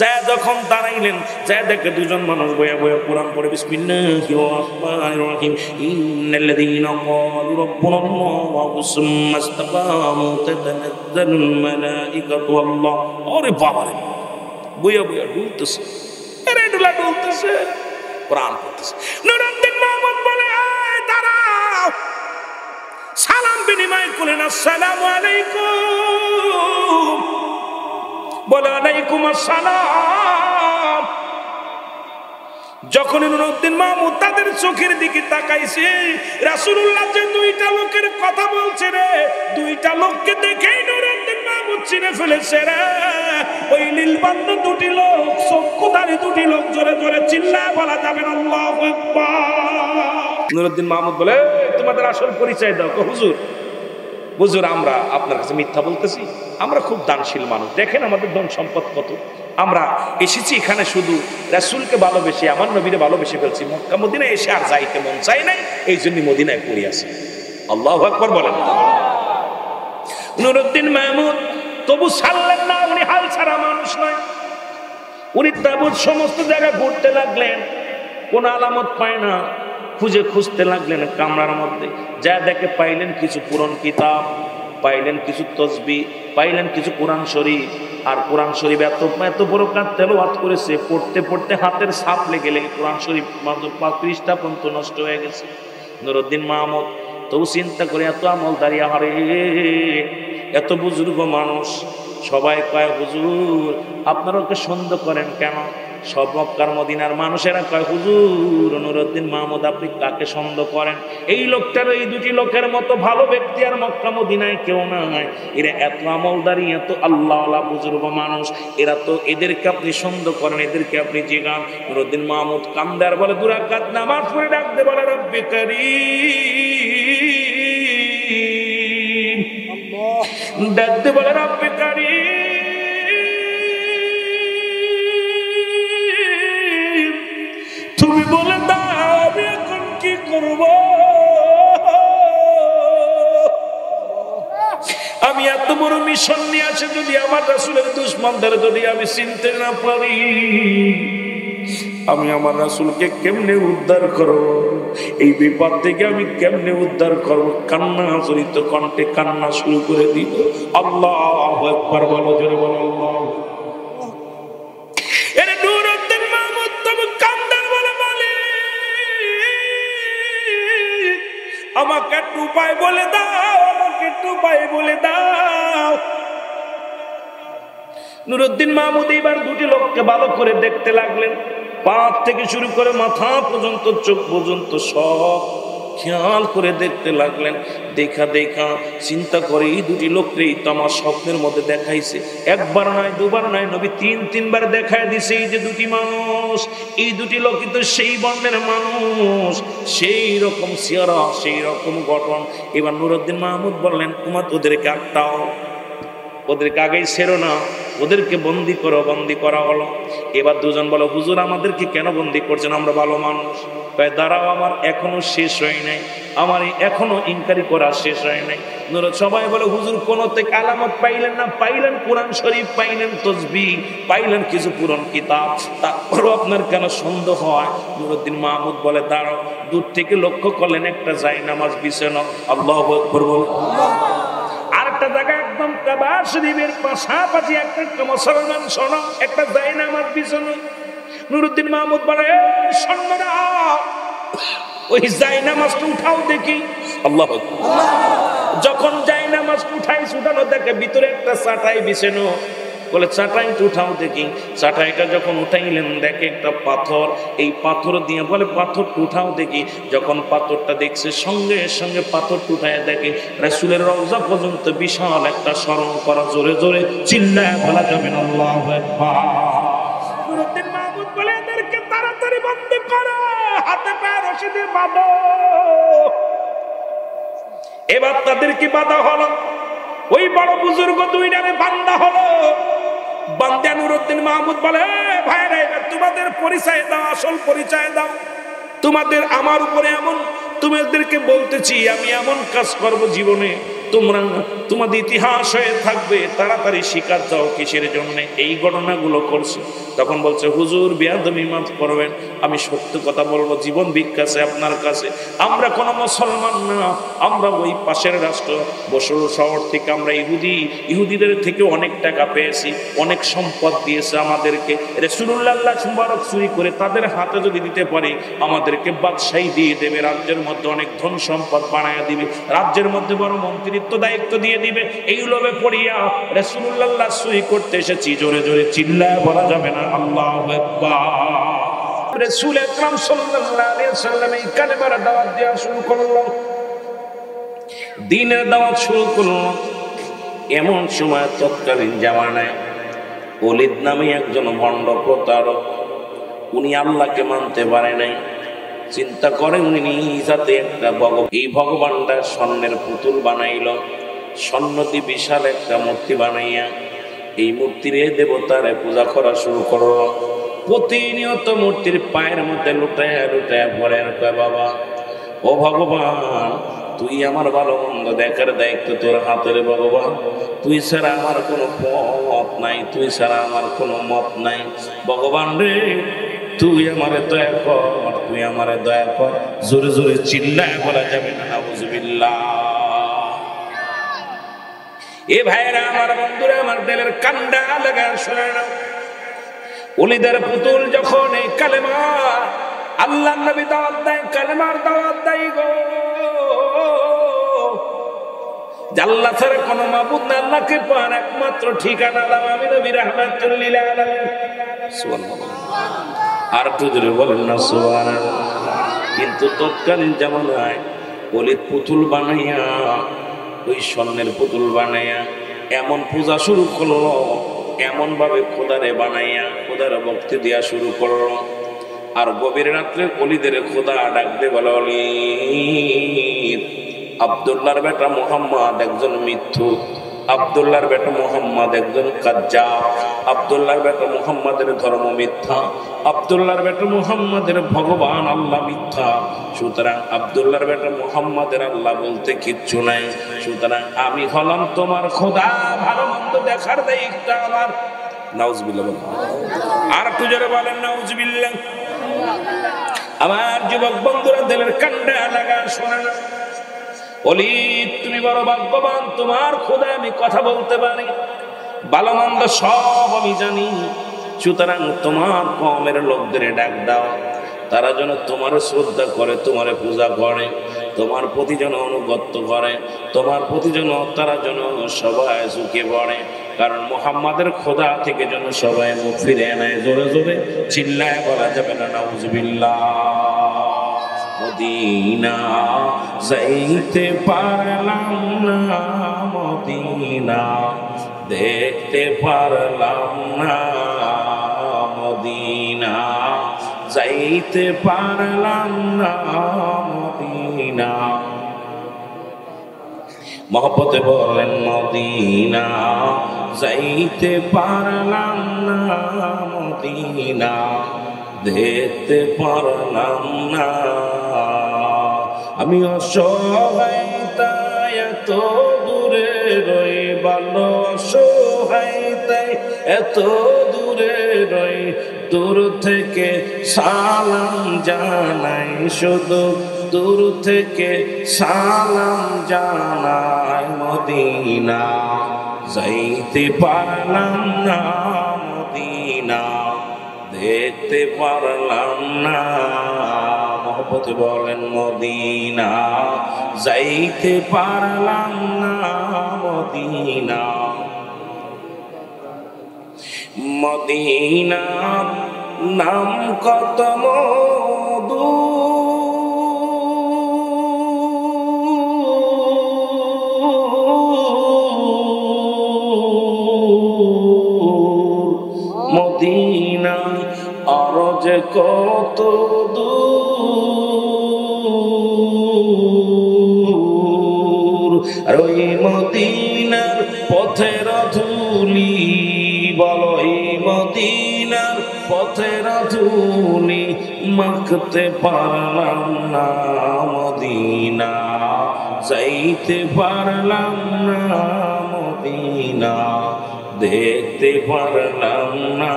যায় যখন দাঁড়াইলেন, যায় দেখে দুজন মানুষ বয়া বয়া কোরআন পড়ে বিসমিল্লাহির রহমানির রহিম ইন্নাল্লাযীনা ক্বালু রাব্বুনাল্লাহু সুম্মা ইসতাকামু তাতানাজ্জালুল মালাইকাতু আল্লাহ। ওরে বাবা রে, বয়া বয়া ডুলতেছে, আরে ডুলা ডুলতেছে, কোরআন পড়তেছে। নুরউদ্দিন মাহমুদ বলে দাঁড়াও, সালাম বিনিময় করলেন, আসসালামু আলাইকুম। বলে আলাইকুম আসসালাম। যখন নুরউদ্দিন মাহমুদ তাদের চোখের দিকে তাকাইছে, রাসূলুল্লাহ যে দুইটা লোকের কথা বলছে রে, দুইটা লোককে দেখেই নুরউদ্দিন মাহমুদ চিনে ফেলেছে রে। ওই নীলবান্ধ দুটি লোক, চক্ষুধারী দুটি লোক, জোরে জোরে চিল্লায় বলা যাবে না আল্লাহু আকবার। নুরউদ্দিন মাহমুদ বলে তোমাদের আসল পরিচয় দাও। হুজুর, হুজুর আমরা আপনার কাছে মিথ্যা বলতেছি, আমরা খুব দানশীল মানুষ, দেখেন আমাদের ধন সম্পদ কত, আমরা এসেছি এখানে শুধু রাসূলকে ভালোবেসে, আমার নবীরে ভালোবেসে ফেলছি, মক্কা মদিনায় এসে আর যাইতে মন চাই নাই, এই জন্য মদিনায় পড়ে আছি। আল্লাহু আকবার বলেন। নুরউদ্দিন মাহমুদ তবু ছাড়লেন না, উনি হাল ছাড়া মানুষ নয়। উনি তাবুত সমস্ত জায়গায় ঘুরতে লাগলেন, কোন আলামত পায় না, খুঁজতে লাগলেন কামরার মধ্যে। যা দেখে পাইলেন কিছু পুরান কিতাব, পাইলেন কিছু তসবিহ, পাইলেন কিছু কোরআন শরীফ। আর কোরআন শরীফ এত বড় কাজ তেলাওয়াত করেছে, পড়তে পড়তে হাতের ছাপ লেগে কোরআন শরীফ মাত্র 5 পৃষ্ঠা পর্যন্ত নষ্ট হয়ে গেছে। নুরউদ্দিন মাহমুদ তবু চিন্তা করে, এত আমলদারি, আহারে এত বুজুর্গ মানুষ, সবাই কয় হুজুর আপনারা ওকে সন্দেহ করেন কেন? সব মক্কার মদিনার মানুষেরা কয় হুজুর নুরউদ্দিন মাহমুদ আপনি কাকে সন্দেহ করেন? এই লোকটার, এই দুটি লোকের মতো ভালো ব্যক্তি আর মক্কা মদিনায় কেউ নাই। এরা এত আমলদারি, এত আল্লাহওয়ালা বুজুর্গ মানুষ, এরা তো, এদেরকে আপনি সন্দেহ করেন, এদেরকে আপনি জিগান। নুরউদ্দিন মাহমুদ কান্দে আর বলে, 2 রাকাত নামাজ পড়ে ডাকতে বলে রব্বে কারীম, ডাকতে বলে রব্বে কারীম, তুমি বলে দাও আমি এখন কি করব? আমি এত বড় মিশন নিয়ে আসে যদি আমার রাসূলের দুশমনদের যদি আমি চিনতে না পারি, আমি আমার রাসূলকে কেমনে উদ্ধার করব? এই বিপদ থেকে আমি কেমনে উদ্ধার করব? কান্না জড়িত কণ্ঠে কান্না শুরু করে দিল। আল্লাহু আকবার বলো, জোরে বলো আল্লাহ। এরে নুরউদ্দিন মাহমুদ তুমি কান্দার বলে বলে, আমাকে একটু উপায় বলে দাও, আমাকে একটু উপায় বলে দাও। নুরউদ্দিন মাহমুদ এবার দুটি লোককে ভালো করে দেখতে লাগলেন, পা থেকে শুরু করে মাথা পর্যন্ত, চোখ পর্যন্ত সব খেয়াল করে দেখতে লাগলেন। দেখা দেখা চিন্তা করে এই দুটি লোককে তো আমার স্বপ্নের মধ্যে দেখাইছে, একবার নয়, দুবার নয়, নবী 3-3 দেখায় দিছে। এই যে দুটি মানুষ, এই দুটি লোকই তো সেই বর্ণের মানুষ, সেই রকম চেহারা, সেই রকম গঠন। এবার নুরউদ্দিন মাহমুদ বললেন, তোমার ওদেরকে আটকাও, ওদেরকে আগেই ছেড়ো না, ওদেরকে বন্দি করো। বন্দি করা হলো। এবার দুজন বলো, হুজুর আমাদেরকে কেন বন্দি করছেন? আমরা ভালো মানুষ। তাই দাঁড়াও, আমার এখনো শেষ হয় নাই, আমার এখনো ইনকারি করা শেষ হয় নাই। সবাই বলে, হুজুর কোন থেকে আলামত পাইলেন না? পাইলেন কোরআন শরীফ, পাইলেন তসবিহ, পাইলেন কিছু পুরান কিতাব, তারপরও আপনার কেন সন্দেহ হয়? নুরউদ্দিন মাহমুদ বলে, দাঁড়াও। দূর থেকে লক্ষ্য করলেন একটা জায়নামাজ বিছানো। আল্লাহু আকবার বল। আরেকটা জায়গা একদম কাবা শরীফের পাশাপাশি একটা মুসলমান শোনো, একটা জায়নামাজ বিছানো। নুরউদ্দিন মাহমুদ বলে, সৈন্যরা ওই জায়নামাজটা উঠাও দেখি। আল্লাহু আকবার। যখন জায়নামাজটা উঠানো দেখে ভিতরে একটা চাটাই বিছানো। বলে চাটাইটা উঠাও দেখি। চাটাইটা যখন উঠাইলেন দেখে একটা পাথর, এই পাথর দিয়ে বলে পাথরটা উঠাও দেখি। যখন পাথরটা দেখছে সঙ্গে সঙ্গে পাথরটা উঠায় দেখে রাসূলের রওজা পর্যন্ত বিশাল একটা স্মরণ করা। জোরে জোরে চিল্লায় বলা যাবে না আল্লাহু আকবার। নুরউদ্দিন মাহমুদ বলে, এদেরকে তাড়াতাড়ি বন্দি করো, হাতে পায়ে রশি দিয়ে বাঁধো। এবার তাদেরকে বাঁধা হলো, ওই বড় বুজুর্গ দুইটারে বান্ধা হলো। বান্দা নুরউদ্দিন মাহমুদ বলে, ভাইরা এবার তোমাদের পরিচয় দাও, আসল পরিচয় দাও। তোমাদের আমার উপরে এমন, তোমাদেরকে বলতেছি আমি এমন কাজ করব জীবনে তোমাদের ইতিহাস হয়ে থাকবে, তাড়াতাড়ি শিকার দাও কিসের জন্য এই ঘটনাগুলো করছে। তখন বলছে হুজুর বেয়াদবি মাফ করবেন, আমি সত্য কথা বলবো, জীবন ভিক্ষাছে আপনার কাছে। আমরা কোনো মুসলমান না, আমরা ওই পাশের রাষ্ট্র বসরা শহর থেকে আমরা ইহুদিদের থেকে অনেক টাকা পেয়েছি, অনেক সম্পদ দিয়েছে আমাদেরকে। রাসূলুল্লাহ মুবারক চুরি করে তাদের হাতে যদি দিতে পারি, আমাদেরকে বাদশাহী দিয়ে দেবে, রাজ্যের মধ্যে অনেক ধন সম্পদ বানায় দিবে, রাজ্যের মধ্যে বড় মন্ত্রিত্ব দায়িত্ব দিয়ে দিবে। এই লোভে পড়িয়া রাসূলুল্লাহ চুরি করতে এসেছি। জোরে জোরে চিল্লায় বলা যাবে না আল্লাহু আকবার। রাসূল আকরাম সাল্লাল্লাহু আলাইহি ওয়াসাল্লাম এই কালেমার দাওয়াত দেওয়া শুরু করলো, দ্বীনের দাওয়াত শুরু করলো। এমন সময় তৎকালীন জামানায় ওলীদ নামে একজন ভণ্ড প্রতারক, উনি আল্লাহকে মানতে পারে নাই। চিন্তা করে উনি নিজ হাতে একটা এই ভগবানটা স্বর্ণের পুতুল বানাইল, স্বর্ণ দিয়ে বিশাল একটা মূর্তি বানাইয়া এই মূর্তির দেবতার পূজা করা শুরু করল। প্রতিনিয়ত মূর্তির পায়ের মধ্যে লুটায় লুটায় পরে কয়, বাবা ও ভগবান, তুই আমার ভালো মন্দ দেখার দায়িত্ব তোর হাতের ভগবান, তুই ছাড়া আমার কোনো পথ নাই, তুই ছাড়া আমার কোনো মত নাই। ভগবান রে, তুই আমারে দয়া কর, তুই আমারে দয়া কর। জোরে জোরে চিল্লায় বলা যাবে না নাউজুবিল্লাহ। এ ভাইরা আমার, বন্ধুরা আমার, দিলের কান্ডা লাগা শোনে না। ওলীদের পুতুল যখন এই কালেমা আল্লাহ নবী দাওয়াত দেয়, কালেমার দাওয়াত দেয় গো, আল্লাহ ছাড়া কোনো মাবুদ না, আল্লাহকে পাওয়ার একমাত্র ঠিকানা আমি নবী রাহমাতুল লিল আলামিন। সুবহানাল্লাহ, আর একটু জোরে বলেন না সুবহানাল্লাহ। কিন্তু তৎকালীন জামানায় ওলীদ পুতুল বানাইয়া, ওই স্বর্ণের পুতুল বানাইয়া এমন পূজা শুরু করলো, এমন ভাবে খোদারে বানাইয়া খোদার ভক্তি দেওয়া শুরু করলো। আর গভীর রাত্রে ওলীদের খোদা ডাকতে বলে, ওলীদ, আব্দুল্লাহর বেটা মুহাম্মদ একজন মিথ্যুক, আব্দুল্লাহর বেটা মুহাম্মদ একজন কাজ্জাব, আব্দুল্লাহর বেটা মুহাম্মাদের ধর্ম মিথ্যা, আব্দুল্লাহর বেটা মুহাম্মাদের ভগবান আল্লাহ মিথ্যা। সুতরাং আব্দুল্লাহর বেটা মুহাম্মাদের আল্লাহ বলতে কিচ্ছু নাই। সুতরাং আমি হলাম তোমার খোদা, ভালো মন্দ দেখার দায়িত্ব আমার। নাউজুবিল্লাহ বলেন, আর একটু জোরে বলেন নাউজুবিল্লাহ। আমার যুবক বন্ধুরা, দিলের কান্ডা লাগা শোনে না। ওলীদ, তুমি বড় ভাগ্যবান, তোমার খোদা আমি কথা বলতে পারি, ভালো মন্দ সব আমি জানি। সুতরাং তোমার কওমের লোকদের ডাক দাও, তারা যেন তোমার শ্রদ্ধা করে, তোমার পূজা করে, তোমার প্রতি যেন অনুগত্য করে, তোমার প্রতি যেন তারা যেন সবাই ঝুঁকে পড়ে। কারণ মুহাম্মাদের খোদা থেকে যেন সবাই মুখ ফিরে নেয়। জোরে জোরে চিল্লায় বলা যাবে না নাউজুবিল্লাহ। মদিনা যাইতে পারলাম না, মদিনা দেখতে পারলাম না, মদিনা যাইতে পারলাম না, মদিনা। মহব্বতে বলেন, মদিনা যাইতে পারলাম না, মদিনা দেখতে পারলাম না। আমি অসহায় তাই এত দূরে রই, ভালো অসহায় তাই এত দূরে রই, দূর থেকে সালাম জানাই, শুধু দূর থেকে সালাম জানাই। মদিনা যাইতে পারলাম না, মদিনা দেখতে পারলাম না। মহব্বতে বলেন, মদিনা যাইতে পারলাম না, মদিনা। মদিনা নাম কত মধু, মদিনা আরো যে কত দূর। আর ওই মদিনার পথের ধুলি, বলো এই মদিনার পথের ধুলি মাখতে পারলাম না, মদিনা যাইতে পারলাম না মদিনা, দেখতে পারলাম না।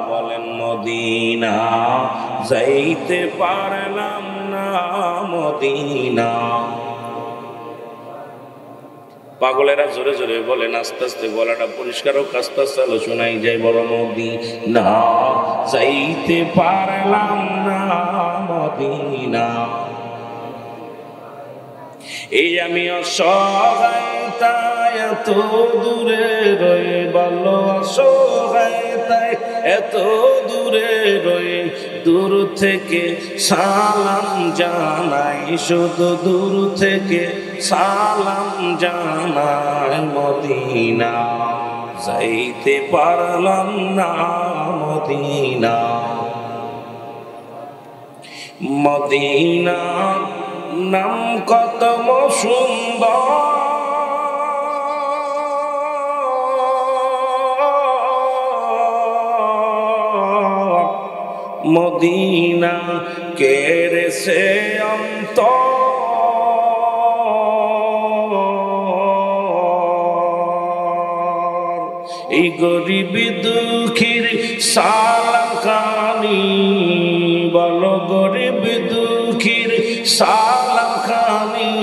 বলেন মদিনা, যাইতে পারলাম না মদিনা। পাগলেরা জোরে জোরে বলেন, আস্তে আস্তে গলাটা পরিষ্কার হোক, আস্তে আস্তে শোনাই যায়। বড় মদিনা, যাইতে পারলাম না মদিনা। এই আমি অসহায় তাই এত দূরে রয়ে, ভালো অসহায় তাই এত দূরে রয়ে, দূর থেকে সালাম জানাই, শুধু দূর থেকে সালাম জানাই। মদিনা, যাইতে পারলাম না মদিনা। মদিনা নাম কত সুন্দর, মদিনা কেড়েছে অন্তর। এই গরিব দুঃখীর সালাম খানি, বলো গরিব দুঃখীর সালাম খানি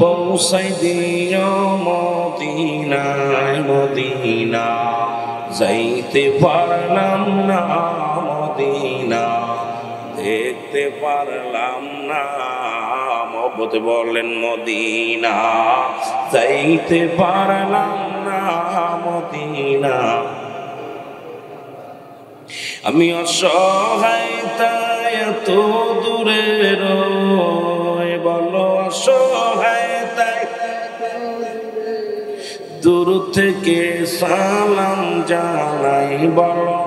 পৌঁছাই দিও মদিনায়। মদিনা, যাইতে পারলাম না মদিনা, দেখতে পারলাম না। মহব্বতে বলেন মদিনা, যাইতে পারলাম না মদিনা। আমি অসহায় তাই এত দূরে রয়ে, বলো অসহায় তাই দূর থেকে সালাম জানাই, বলো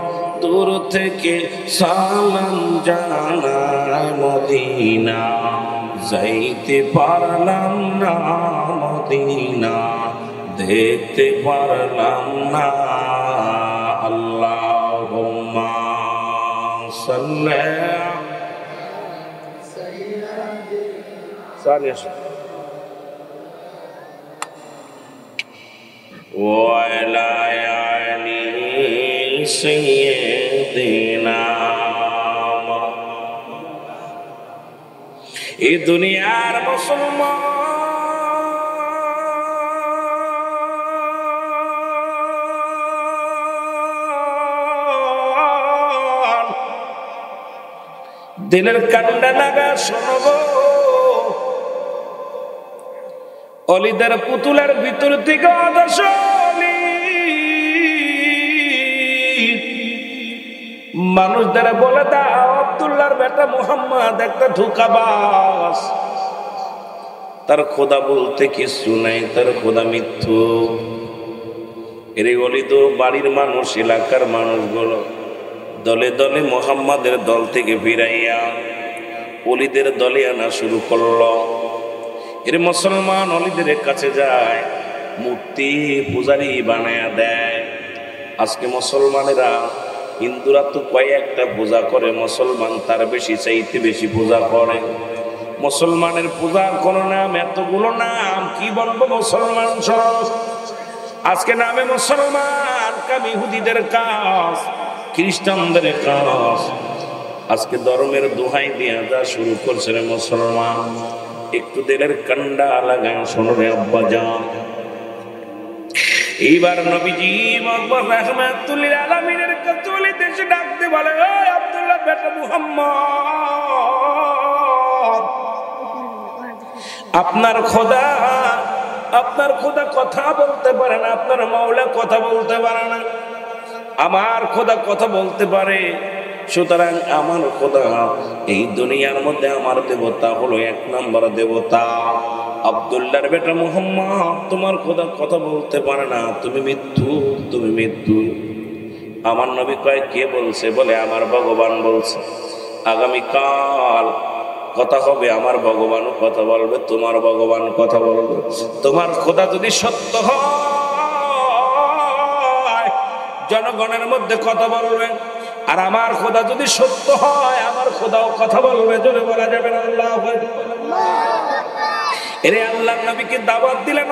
দূর থেকে সালাম জানাই। মদিনা, যাইতে পারলাম না মদিনা, দেখতে পারলাম না। আল্লাহুম্মা সাল্লি ওয়া আলা আলি সাইয়্যিদিনা। এই দুনিয়ার মুসলমান দিলের কান্ডা লাগা শোনব, অলিদের পুতুলের ভিতর থেকে আদর্শ মানুষ দ্বারা বলে দাও আব্দুল্লাহর বেটা মুহাম্মদ একটা ধোঁকাবাজ, তার খোদা বলতে কিছু নাই, তার খোদা মিথ্যু। এর অলিদ বাড়ির মানুষ, এলাকার মানুষগুলো দলে দলে মুহাম্মাদের দল থেকে ফিরাইয়া অলিদের দলে আনা শুরু করলো। এর মুসলমান অলিদের কাছে যায়, মূর্তি পূজারি বানায়া দেয়। আজকে মুসলমানেরা, হিন্দুরা তো কয়েকটা পূজা করে, মুসলমান তার বেশি চাইতে বেশি পূজা করে। মুসলমানের পূজার কোন নাম, এতগুলো নাম কি বলবো মুসলমান সব। আজকে নামে মুসলমান, কাম ইহুদিদের কাজ, খ্রিস্টানদের কাজ। আজকে ধর্মের দোহাই দিয়া যা শুরু করছে রে মুসলমান, একটু দিলের কান্ডা লাগায় শোনো রে আব্বাজান। এইবার নবীজি আকবর রাহমাতুল লিল আলামিনের কাছে দেশে ডাকতে বলে, ও আব্দুল্লাহ বেটা মুহাম্মদ, আপনার খোদা কথা বলতে পারে না, আপনার মাওলা কথা বলতে পারে না, আমার খোদা কথা বলতে পারে। সুতরাং আমার খোদা, এই দুনিয়ার মধ্যে আমার দেবতা হলো এক নম্বর দেবতা। আব্দুল্লাহর বেটা মুহাম্মদ, তোমার খোদা কথা বলতে পারে না, তুমি মৃত্যু, তুমি মৃত্যু। আমার নবী কয়, কে বলছে? বলে আমার ভগবান বলছে, আগামীকাল কথা হবে, আমার ভগবানও কথা বলবে, তোমার ভগবান কথা বলবে। তোমার খোদা যদি সত্য হয় জনগণের মধ্যে কথা বলবে, আর আমার খোদা যদি সত্য হয় আমার খোদাও কথা বলবে। জোরে বলা যাবে না আল্লাহু আকবার। এরে আল্লাহর নবীকে দাওয়াত দিলেন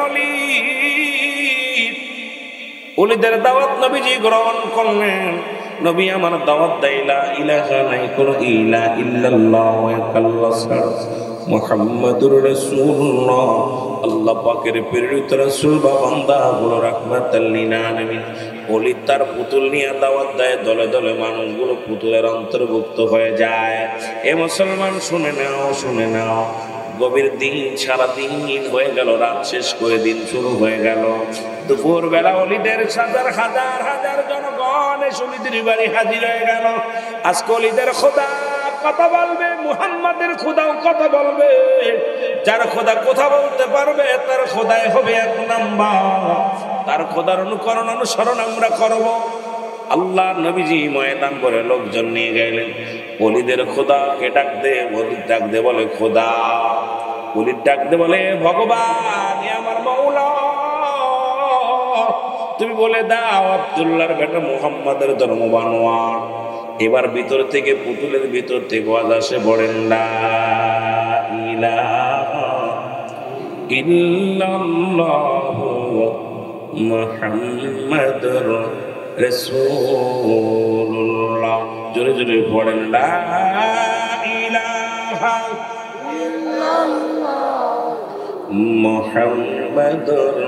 ওলিদের দাওয়াত নবীজি গ্রহণ করলেন। নবী আমার দাওয়াত দেয় লা ইলাহা নাই কোন ইলা ইল্লাল্লাহ ওয়া কাল্লাসার মুহাম্মাদুর রাসূলুল্লাহ, আল্লাহ পাকের প্রেরিত রাসূল বা বান্দা হলো রাহমাতাল লিল আলামিন। ওলি তার পুতুল নিয়ে দাওয়াত দেয়, দলে দলে মানুষগুলো পুতুলের অন্তর্ভুক্ত হয়ে যায়। এ মুসলমান শুনে নাও, শুনে নাও, গভীর দিন, সারা দিন হয়ে গেল, রাত শেষ করে দিন শুরু হয়ে গেল। দুপুর বেলা অলিদের হাজার হাজার হাজার জনগণ অলিদের বাড়ি হাজির হয়ে গেল। আজকে অলিদের খোদা কথা বলবে, মুহাম্মাদের খোদাও কথা বলবে। যার খোদা কথা বলতে পারবে তার খোদাই হবে এক নাম্বার। তার খোদার অনুকরণ অনুসরণ আমরা করব। আল্লাহ নবীজি ময়দান করে লোকজন নিয়ে গেলেন। অলিদের খোদাকে ডাক দে, অলির ডাক দে বলে খোদা, অলির ডাক দে বলে ভগবান, আমার মাওলা, তুমি বলে দাও আব্দুল্লাহর বেটা মুহাম্মাদের ধর্ম বানোয়ার। এবার ভিতর থেকে, পুতুলের ভিতর থেকে আওয়াজ আসে, বলেন লা ইলাহা ইল্লাল্লাহু মুহাম্মাদুর রাসূলুল্লাহ। জোরে জোরে পড়েন লা ইলাহা মুহাম্মাদুর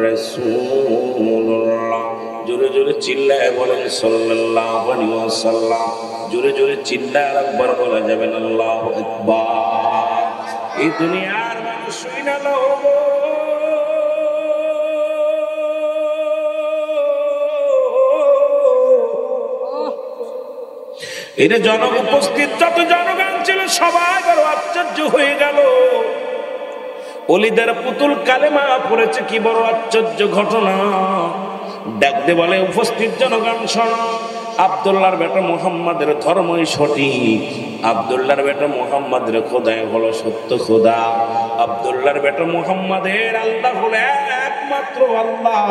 রাসূলুল্লাহ। জোরে জোরে চিল্লায় বলেন সাল্লাল্লাহু আলাইহি ওয়াসাল্লাম। জোরে জোরে চিল্লায় আর একবার বলা যাবে না আল্লাহু আকবার। এই দুনিয়ার মানুষ শুইনা লও, এটা জনক উপস্থিত যত জনগণ ছিল সবাই বড় আশ্চর্য হয়ে গেল। অলিদের পুতুল কালেমা পড়েছে, কি বড় আশ্চর্য ঘটনা। ডাকতে বলে উপস্থিত জনগণ শোনো, আব্দুল্লাহর বেটা মুহাম্মাদের ধর্মই সঠিক। আব্দুল্লাহর বেটা মুহাম্মাদের খোদাই হলো সত্য খোদা। আব্দুল্লাহর বেটা মুহাম্মাদের আল্লাহ হলো একমাত্র আল্লাহ।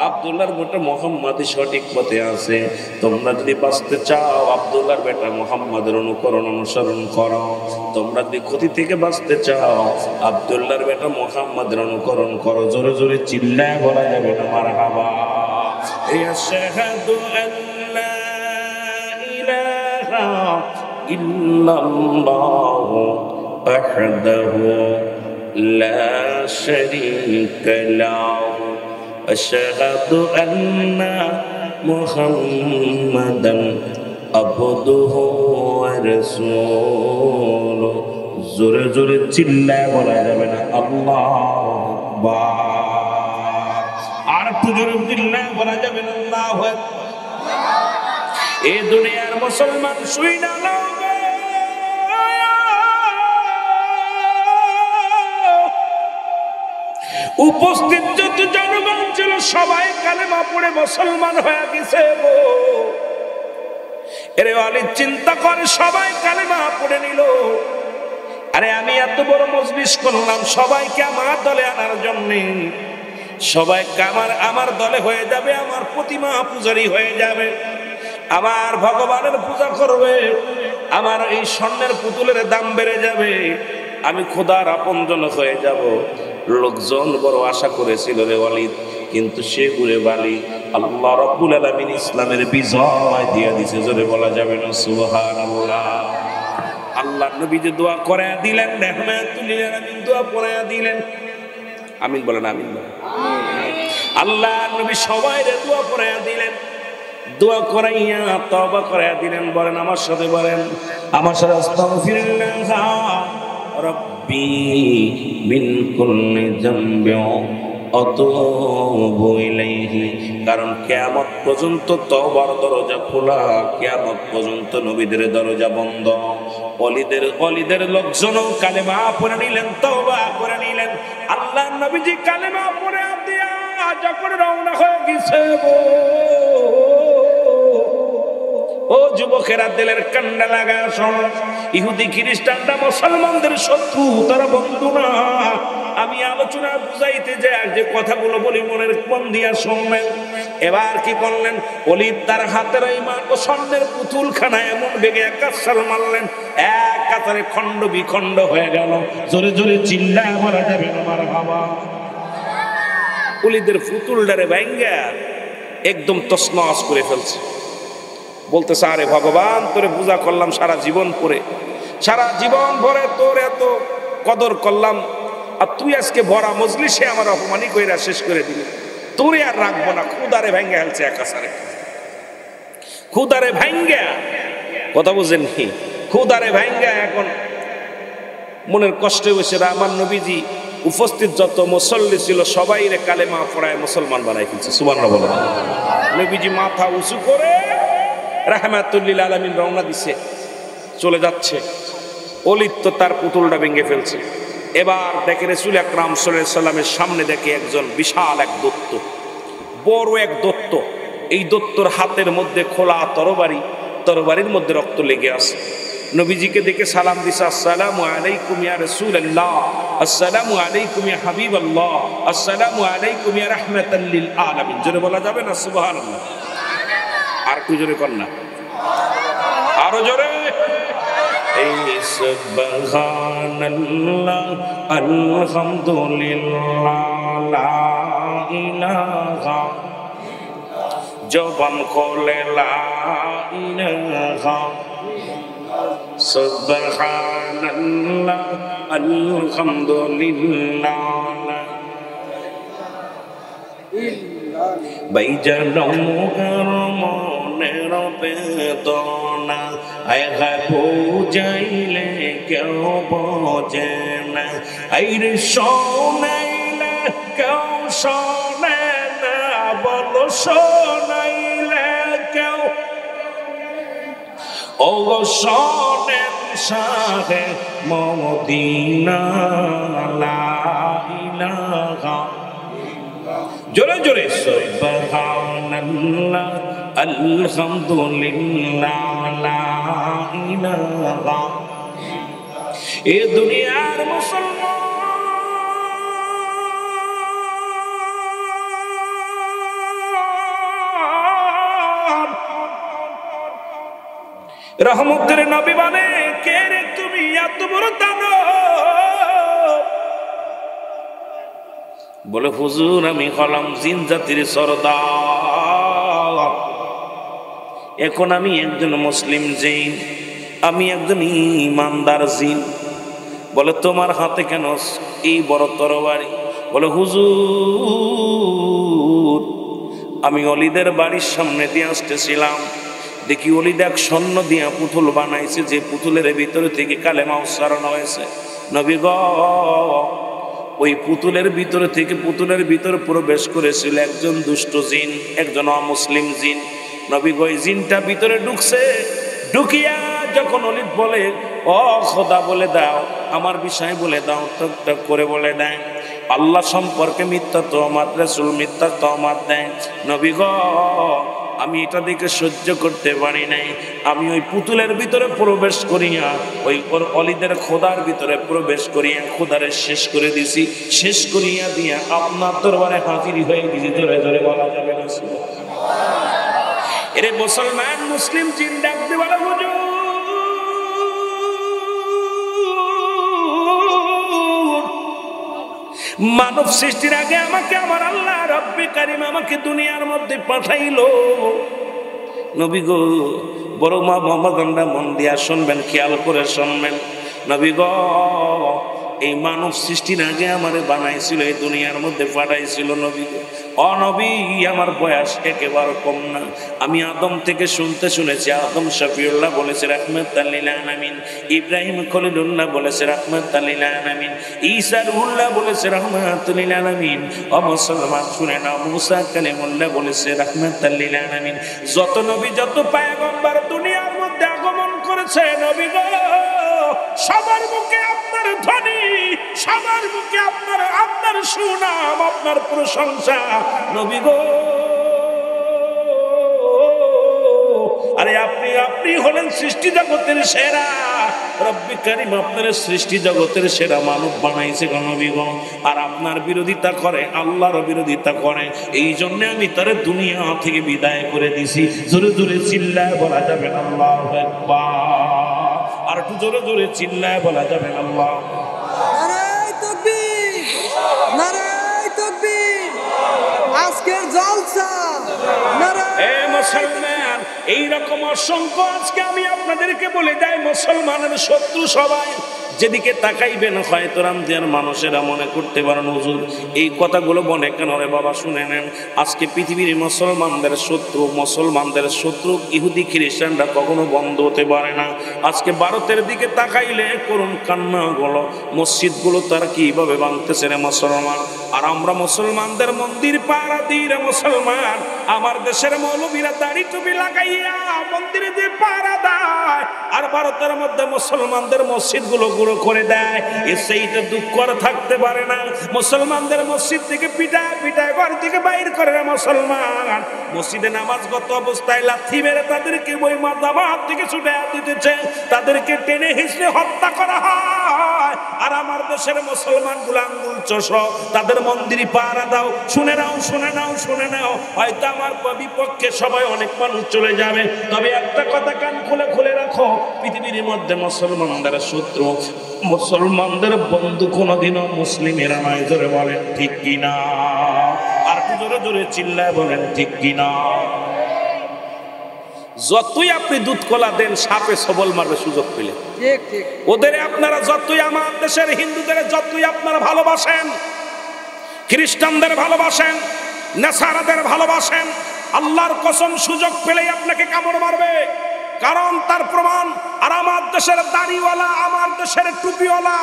আব্দুল্লাহর বেটা মুহাম্মাদই সঠিক পথে আছে। তোমরা যদি বাঁচতে চাও আব্দুল্লাহর বেটা মুহাম্মাদের অনুকরণ অনুসরণ করো। তোমরা যদি ক্ষতি থেকে বাঁচতে চাও আব্দুল্লাহর বেটা মুহাম্মাদের অনুকরণ করো। জোরে জোরে চিল্লায় বলা যাবে না মারহাবা। আশহাদু আল্লা ইলাহা ইল্লাল্লাহু ওয়াহদাহু লা শারীকা লাহু আশহাদু আন্না মুহাম্মাদান আবদুহু ওয়া রাসূলুহু। জোরে জোরে চিল্লায় বলা যাবে না আল্লাহু আকবার। আর একটু জোরে চিল্লায় বলা যাবে না আল্লাহু আকবার। এই দুনিয়ার মুসলমান শুই না লও, উপস্থিত যত জনগণ ছিল সবাই কালেমা পড়ে মুসলমান হয়ে গেছে। এরে আলী চিন্তা করে সবাই কালেমা পড়ে নিল। আরে আমি এত বড় মজলিস করলাম সবাইকে আমার দলে আনার জন্য। সবাইকে আমার দলে হয়ে যাবে, আমার প্রতিমা পূজারী হয়ে যাবে, আমার ভগবানের পূজা করবে, আমার এই স্বর্ণের পুতুলের দাম বেড়ে যাবে, আমি খোদার আপনজন হয়ে যাব। লোকজন বড় আশা করেছিল রে ওয়ালিদ, কিন্তু সে ঘুরে বালি। আল্লাহ রাব্বুল আলামিন ইসলামের বিজয় দিয়ে দিছে। জোরে বলা যাবে না সুবহানাল্লাহ। আল্লাহ নবী যে দোয়া করে দিলেন, রাহমাতুল লিল আলামিন দোয়া পড়ায়া দিলেন। আমিন বলেন, আমিন বলেন। আল্লাহ নবী সবাইরে দোয়া পড়ায়া দিলেন। দোয়া করাইয়া তওবা করাইয়া দিলেন। বলেন আমার সাথে, বলেন আমার সাথে, আস্তাগফিরুল্লাহ রব্বি মিন কুল্লি যামবিন আতুবু ইলাইহি। কারণ কিয়ামত পর্যন্ত তওবার দরজা খোলা, কিয়ামত পর্যন্ত নবীদের দরজা বন্ধ। অলিদের লোকজন কালেমা পড়ে নিলেন, তওবা করে নিলেন। আল্লাহ নবীজি কালেমা পড়ে দিয়া যখন রওনা হয়ে গেছে, ও যুবকেরা দিলের কান্না লাগা শোন, ইহুদি খ্রিস্টানরা মুসলমানদের শত্রু, তারা বন্ধু না। আমি আমি আলোচনা বুঝাইতে যাই যে কথাগুলো বলি মনের মন দিয়া শুনবেন। এবার কি করলেন, ওলিদ তার হাতের ইমান ও স্বর্ণের পুতুলখানা এমন বেগে একাশাল মারলেন, এক কাতারে খণ্ড বিখণ্ড হয়ে গেল। জোরে জোরে চিল্লায় মারা যাবে না মারহাবা। ওলিদের পুতুলটারে ভাঙ্গা একদম তছনছ করে ফেলছে। বলতেছে আরে ভগবান, তোরে পূজা করলাম সারা জীবন পরে, সারা জীবন ভরে তোর এত কদর করলাম, আর তুই আজকে ভরা মজলিসে আমার অপমানি কইরা শেষ করে দিলি। তোরে আর রাখবো না। খুদারে ভাঙ্গা হেলছে একাসারে, খুদারে ভাঙ্গা। কথা বুঝেন কি? খুদারে ভাঙ্গা এখন মনের কষ্টে বসে আমার নবীজি উপস্থিত যত মুসল্লি ছিল সবাই রে কালেমা পড়ায় মুসলমান বানাই ফেলছে। সুবহানাল্লাহ বলেন। নবীজি মাথা উঁচু করে রাহমাতুল লিল আলামিন রওনা দিছে, চলে যাচ্ছে। ওলিদ তো তার পুতুলটা ভেঙে ফেলছে। এবার দেখে রাসূল আকরাম সাল্লাল্লাহু আলাইহি সাল্লামের সামনে দেখে একজন বিশাল এক দৈত্য, বড় এক দৈত্য। এই দৈত্যর হাতের মধ্যে খোলা তরবারি, তরবারির মধ্যে রক্ত লেগে আছে। নবীজিকে দেখে সালাম দিছে, আসসালামু আলাইকুম ইয়া রাসূলুল্লাহ, আসসালামু আলাইকুম ইয়া হাবিবাল্লাহ, আসসালামু আলাইকুম ইয়া রাহমাতাল লিল আলামিন। জোরে বলা যাবে না সুবহানাল্লাহ? আর কি জোরে কর না, আরো জোরে। এই সুবহানাল্লাহ আলহামদুলিল্লাহ লা ইলাহা, জবান খোলে লা ইলাহা, সুবহানাল্লাহ আলহামদুলিল্লাহ। বাইজান মুখের মনের বেদনা আয় হায় বুঝাইলে কেউ বোঝে না, আইরে শোনাইলে কেউ শোনে না, বলো শোনাইলে কেউ ও শোনেন শাহে মদিনা লা ইলাহা। জোরে জোরে সুবহানাল্লাহ আলহামদুলিল্লাহ লা ইলাহা। এ দুনিয়ার মুসলমান রহমতের নবী বলে, কে রে তুমি এত বড় দানব? বলে হুজুর আমি হলাম জিন জাতির সরদার, এখন আমি একজন মুসলিম জিন, আমি একজন ইমানদার জিন। বলে তোমার হাতে কেন এই বড় তরবারি? বলে হুজুর আমি অলিদের বাড়ির সামনে দিয়ে আসতেছিলাম, দেখি ওলিদ এক স্বর্ণ দিয়া পুতুল বানাইছে, যে পুতুলের ভিতরে থেকে কালেমা উচ্চারণ হয়েছে। নবী গো, ওই পুতুলের ভিতরে থেকে পুতুলের ভিতরে প্রবেশ করেছিল একজন দুষ্ট জিন, একজন অমুসলিম জিন। নবী গো, ওই জিনটা ভিতরে ঢুকছে, ঢুকিয়া যখন ওলিদ বলে ও খোদা বলে দাও, আমার বিষয় বলে দাও, টক টক করে বলে দেয় আল্লাহ সম্পর্কে মিথ্যা তহমত, রাসূল মিথ্যা তহমত দেয়। নবী গো, আমি এটা দেখে সহ্য করতে পারি নাই, আমি ওই পুতুলের ভিতরে প্রবেশ করিয়া ওই অলিদের খোদার ভিতরে প্রবেশ করিয়া খোদারে শেষ করে দিছি, শেষ করিয়া দিয়া আপনার দরবারে হাজির হয়ে গেছি। ধরে ধরে বলা যাবে না এরে মুসলমান মুসলিম জিন ডাকতে বলা, হুজুর মানব সৃষ্টির আগে আমাকে আমার আল্লাহ রব্বে কারিম আমাকে দুনিয়ার মধ্যে পাঠাইলো। নবী গো, বড় মা মোহাম্মদানরা মন দিয়া শুনবেন, খেয়াল করে শুনবেন। নবী গো, এই মানব সৃষ্টির আগে আমারে বানাইছিল, এই দুনিয়ার মধ্যে পাঠাইছিল। নবী গো, অনবী আমার বয়স একেবারে কম না, আমি আদম থেকে শুনতে শুনেছি আদম শফিউল্লাহ বলেছে রাহমাতাল লিল আলামিন, ইব্রাহিম খলিলুল্লাহ বলেছে রাহমাতাল লিল আলামিন, ঈসা রুহুল্লাহ বলেছে রাহমাতুল লিল আলামিন। ও মুসলমান শুনে নাও, মুসা কালিমুল্লাহ বলেছে রাহমাতাল লিল আলামিন। যত নবী যত পয়গম্বর দুনিয়ার মধ্যে আগমন করেছে, নবী গো সবার মুখে আপনার ধ্বনি, সবার মুখে আপনার সুনাম, আপনার প্রশংসা। নবী গো, আরে আপনি আপনি হলেন সৃষ্টি জগতের সেরা রব্বি কারীম আপনার সৃষ্টি জগতের সেরা মানব বানাইছে নবীগণ আর আপনার বিরোধিতা করে আল্লাহর বিরোধিতা করে এই জন্য আমি তার দুনিয়া থেকে বিদায় করে দিছি জোরে জোরে চিল্লায় বলা যাবে না আল্লাহু আকবার আর একটু জোরে জোরে চিল্লায় বলা যাবে না আল্লাহ নারায়ে তাকবীর নারায়ে তাকবীর আজকের জলসা নারায়ে মুসলমান এইরকম অসংখ্য আজকে আমি আপনাদেরকে বলে যাই মুসলমানের শত্রু সবাই যেদিকে তাকাইবেন হয়তো রামদিয়ার মানুষেরা মনে করতে পারেন হুজুর এই কথাগুলো বলে কেন রে বাবা শুনে নেন আজকে পৃথিবীর মুসলমানদের শত্রু ইহুদি খ্রিস্টানরা কখনো বন্ধ হতে পারে না আজকে ভারতের দিকে তাকাইলে করুন কান্না গুলো মসজিদগুলো তারা কিভাবে ভাঙতেছে রে মুসলমান আর আমরা মুসলমানদের মন্দির পাহারা দিই রে মুসলমান আমার দেশের মৌলবীরা দাড়ি টুপি লাগাইয়া মন্দিরে যে পাহারা দেয় আর ভারতের মধ্যে মুসলমানদের মসজিদগুলো গুঁড়ো করে দেয় সেইটা দুঃখ করে থাকতে পারে না মুসলমানদের মসজিদ থেকে পিটায় পিটায় ঘর থেকে বাইর করে মুসলমান মসজিদে নামাজগত অবস্থায় লাথি মেরে তাদেরকে বই মাথাভাত থেকে ছুটে দিতেছে তাদেরকে টেনে হিঁচড়ে হত্যা করা হয় আর আমার দেশের মুসলমান গুলো আঙ্গুল চষ তাদের মন্দিরে পাহারা দাও শুনে নাও শুনে নাও শুনে নাও হয়তো আমার বিপক্ষে সবাই অনেক মানুষ চলে যাবে তবে একটা কথা কান খুলে খুলে রাখো পৃথিবীর মধ্যে মুসলমানদের শত্রু মুসলমানদের বন্ধু কোনদিনও মুসলিমেরা নয় জোরে বলেন ঠিক কিনা আর একটু জোরে জোরে চিল্লায় বলেন ঠিক কিনা যতই আপনি দুধ কলা দেন সাপে সবল মারবে সুযোগ পেলে ঠিক ঠিক ওদের আপনারা যতই আমার দেশের হিন্দুদের যতই আপনারা ভালোবাসেন খ্রিস্টানদের ভালোবাসেন নাসারাদের ভালোবাসেন আল্লাহর কসম সুযোগ পেলেই আপনাকে কামড় মারবে কারণ তার প্রমাণ আর আমার দেশের দাড়িওয়ালা আমার দেশের টুপিওয়ালা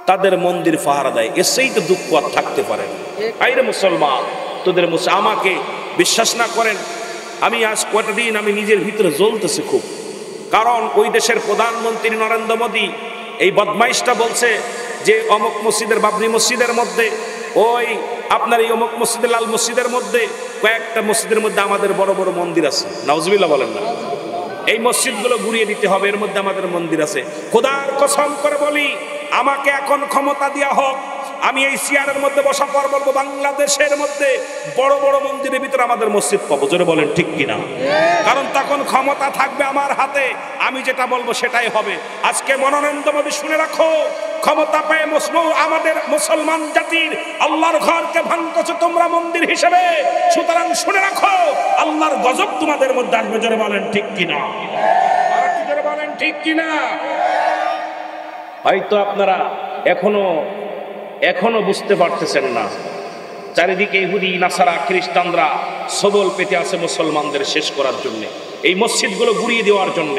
তাদের মন্দির পাহারা দেয় এসেই তো দুঃখ আর থাকতে পারে না আইরে মুসলমান তোদের আমাকে বিশ্বাস না করেন আমি আজ কয়টা দিন আমি নিজের ভিতরে জ্বলতেছি খুব কারণ ওই দেশের প্রধানমন্ত্রী নরেন্দ্র মোদী এই বদমাইশটা বলছে যে অমুক মসজিদের বাবরি মসজিদের মধ্যে ওই আপনার এই অমুক মসজিদের লাল মসজিদের মধ্যে কয়েকটা মসজিদের মধ্যে আমাদের বড় বড় মন্দির আছে নাউজুবিল্লাহ বলেন না এই মসজিদগুলো ঘুরিয়ে দিতে হবে এর মধ্যে আমাদের মন্দির আছে খোদার কসম করে বলি আমাকে এখন ক্ষমতা দেওয়া হোক আমি এই চেয়ারের মধ্যে বসা পর বলবো বাংলাদেশের মধ্যে বড় বড় মন্দিরের ভিতরে আমাদের মসজিদ পাবো জোরে বলেন ঠিক কিনা কারণ তখন ক্ষমতা থাকবে আমার হাতে আমি যেটা বলবো সেটাই হবে আজকে মনোনন্দ মোদী শুনে রাখো ক্ষমতা পেয়ে আমাদের মুসলমান জাতির আল্লাহর ঘরকে ভাঙতেছো তোমরা মন্দির হিসেবে সুতরাং শুনে রাখো আল্লাহর গজব তোমাদের মধ্যে আসবে জোরে বলেন ঠিক কিনা আর একটু জোরে বলেন ঠিক কিনা হয়তো আপনারা এখনো বুঝতে পারতেছেন না চারিদিকে ইহুদি নাসারা খ্রিস্টানরা সবল পেতে আছে মুসলমানদের শেষ করার জন্য এই মসজিদগুলো ঘুরিয়ে দেওয়ার জন্য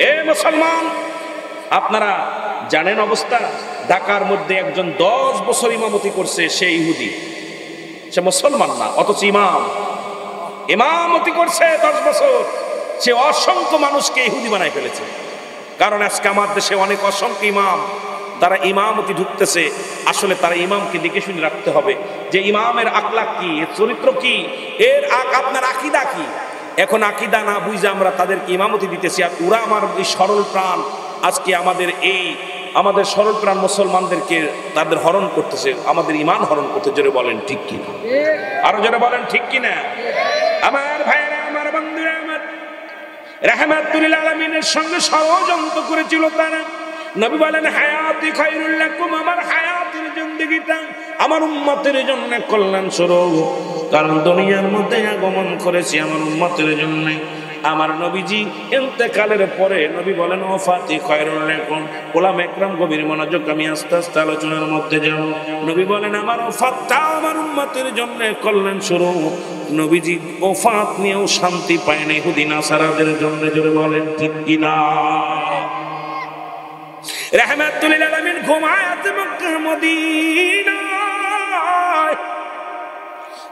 এ মুসলমান আপনারা জানেন অবস্থা ঢাকার মধ্যে একজন 10 বছর ইমামতি করছে সে ইহুদি সে মুসলমান না অথচ ইমামতি করছে 10 বছর সে অসংখ্য মানুষকে ইহুদি বানায় ফেলেছে কারণ আজকে আমার দেশে অনেক অসংখ্য ইমাম তারা ইমামতি ঢুকতেছে আসলে তারা ইমামকে দেখে শুনে রাখতে হবে যে ইমামের আখলাক কি এর চরিত্র কি এর আপনার আকীদা কি এখন আকীদা না বুঝে আমরা তাদেরকে ইমামতি দিতেছি আর ওরা আমার এই সরল প্রাণ আজকে আমাদের সরল প্রাণ মুসলমানদেরকে তাদের হরণ করতেছে আমাদের ইমান হরণ করতে জোরে বলেন ঠিক কিনা আরো জোরে বলেন ঠিক কিনা আমার ভাইয়েরা আমার বন্ধুরা আমার রাহমাতুল লিল আলামিনের সঙ্গে ষড়যন্ত্র করেছিল তারা নবী বলেন হায়াতি খায়রুল লাকুম আমার হায়াতের জিন্দেগিটা আমার উম্মতের জন্য কল্যাণ স্বরূপ কারণ দুনিয়ার মধ্যে আগমন করেছি আমার উম্মতের জন্য আমার নবীজি ইন্তেকালের পরে নবী বলেন ওয়াফাতি খায়রুল লাকুম উলামা ইকরাম গভীর মনোযোগ আমি আস্তে আস্তে আলোচনার মধ্যে যাব নবী বলেন আমার ওয়াফাতটা আমার উম্মতের জন্য কল্যাণ স্বরূপ নবীজি ওয়াফাত নিয়েও শান্তি পায় না ইহুদি নাসারাদের জন্য জোরে বলেন ঠিক কিনা রাহমাতুল লিল আলামিন ঘুমায় আছে মক্কা মদিনায়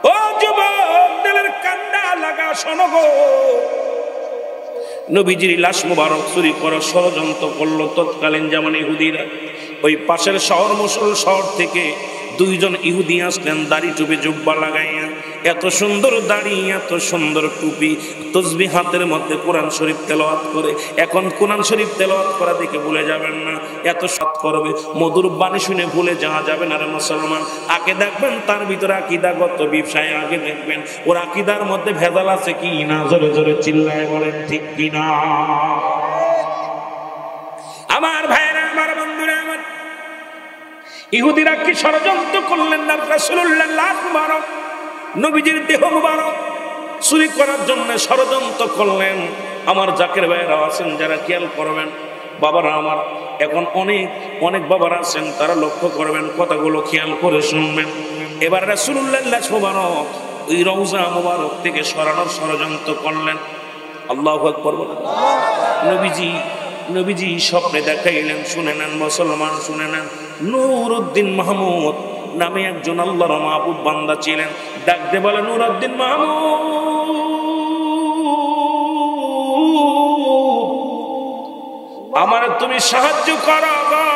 ও যুবক দিলের কান্না লাগা শোনো গো নবীজির লাশ মুবারক চুরি করার ষড়যন্ত্র করলো তৎকালীন জামানে ইহুদিরা ওই পাশের শহর মুসল শহর থেকে দুইজন ইহুদি আসলেন দাড়ি টুপি জুব্বা লাগাইয়া, এত সুন্দর দাড়ি, এত সুন্দর টুপি, তসবিহ হাতের মধ্যে কোরআন শরীফ তেলাওয়াত করে। এখন কোরআন শরীফ তেলাওয়াত করা দেখে ভুলে যাবেন না, এত সাত করবে, মধুর বাণী শুনে ভুলে যাওয়া যাবে না রে মুসলমান। আগে দেখবেন তার ভিতরে আকীদাগত ব্যবসায়, আগে দেখবেন ওর আকীদার মধ্যে ভেজাল আছে কি না, জোরে জোরে চিল্লায় বলেন ঠিক কিনা। আমার ভাইরা, আমার বন্ধুরা, আমার ইহুদিরা কি ষড়যন্ত্র করলেন না রাসূলুল্লাহর লাশ মুবারক, নবীজির দেহ মুবারক চুরি করার জন্য ষড়যন্ত্র করলেন। আমার জাকের ভাইরা আছেন যারা খেয়াল করবেন, বাবারা আমার, এখন অনেক অনেক বাবারা আছেন তারা লক্ষ্য করবেন, কথাগুলো খেয়াল করে শুনবেন। এবার রাসূলুল্লাহর লাশ মুবারক ওই রওজা মুবারক থেকে সরানোর ষড়যন্ত্র করলেন। আল্লাহু আকবার বলেন। নবীজি স্বপ্নে দেখাইলেন, শুনে নেন মুসলমান, শুনে নেন। নূরউদ্দিন মাহমুদ নামে একজন আল্লাহর মাহবুব বান্দা ছিলেন। ডাকতে বলে, নূরউদ্দিন মাহমুদ, আমার তুমি সাহায্য করো গো,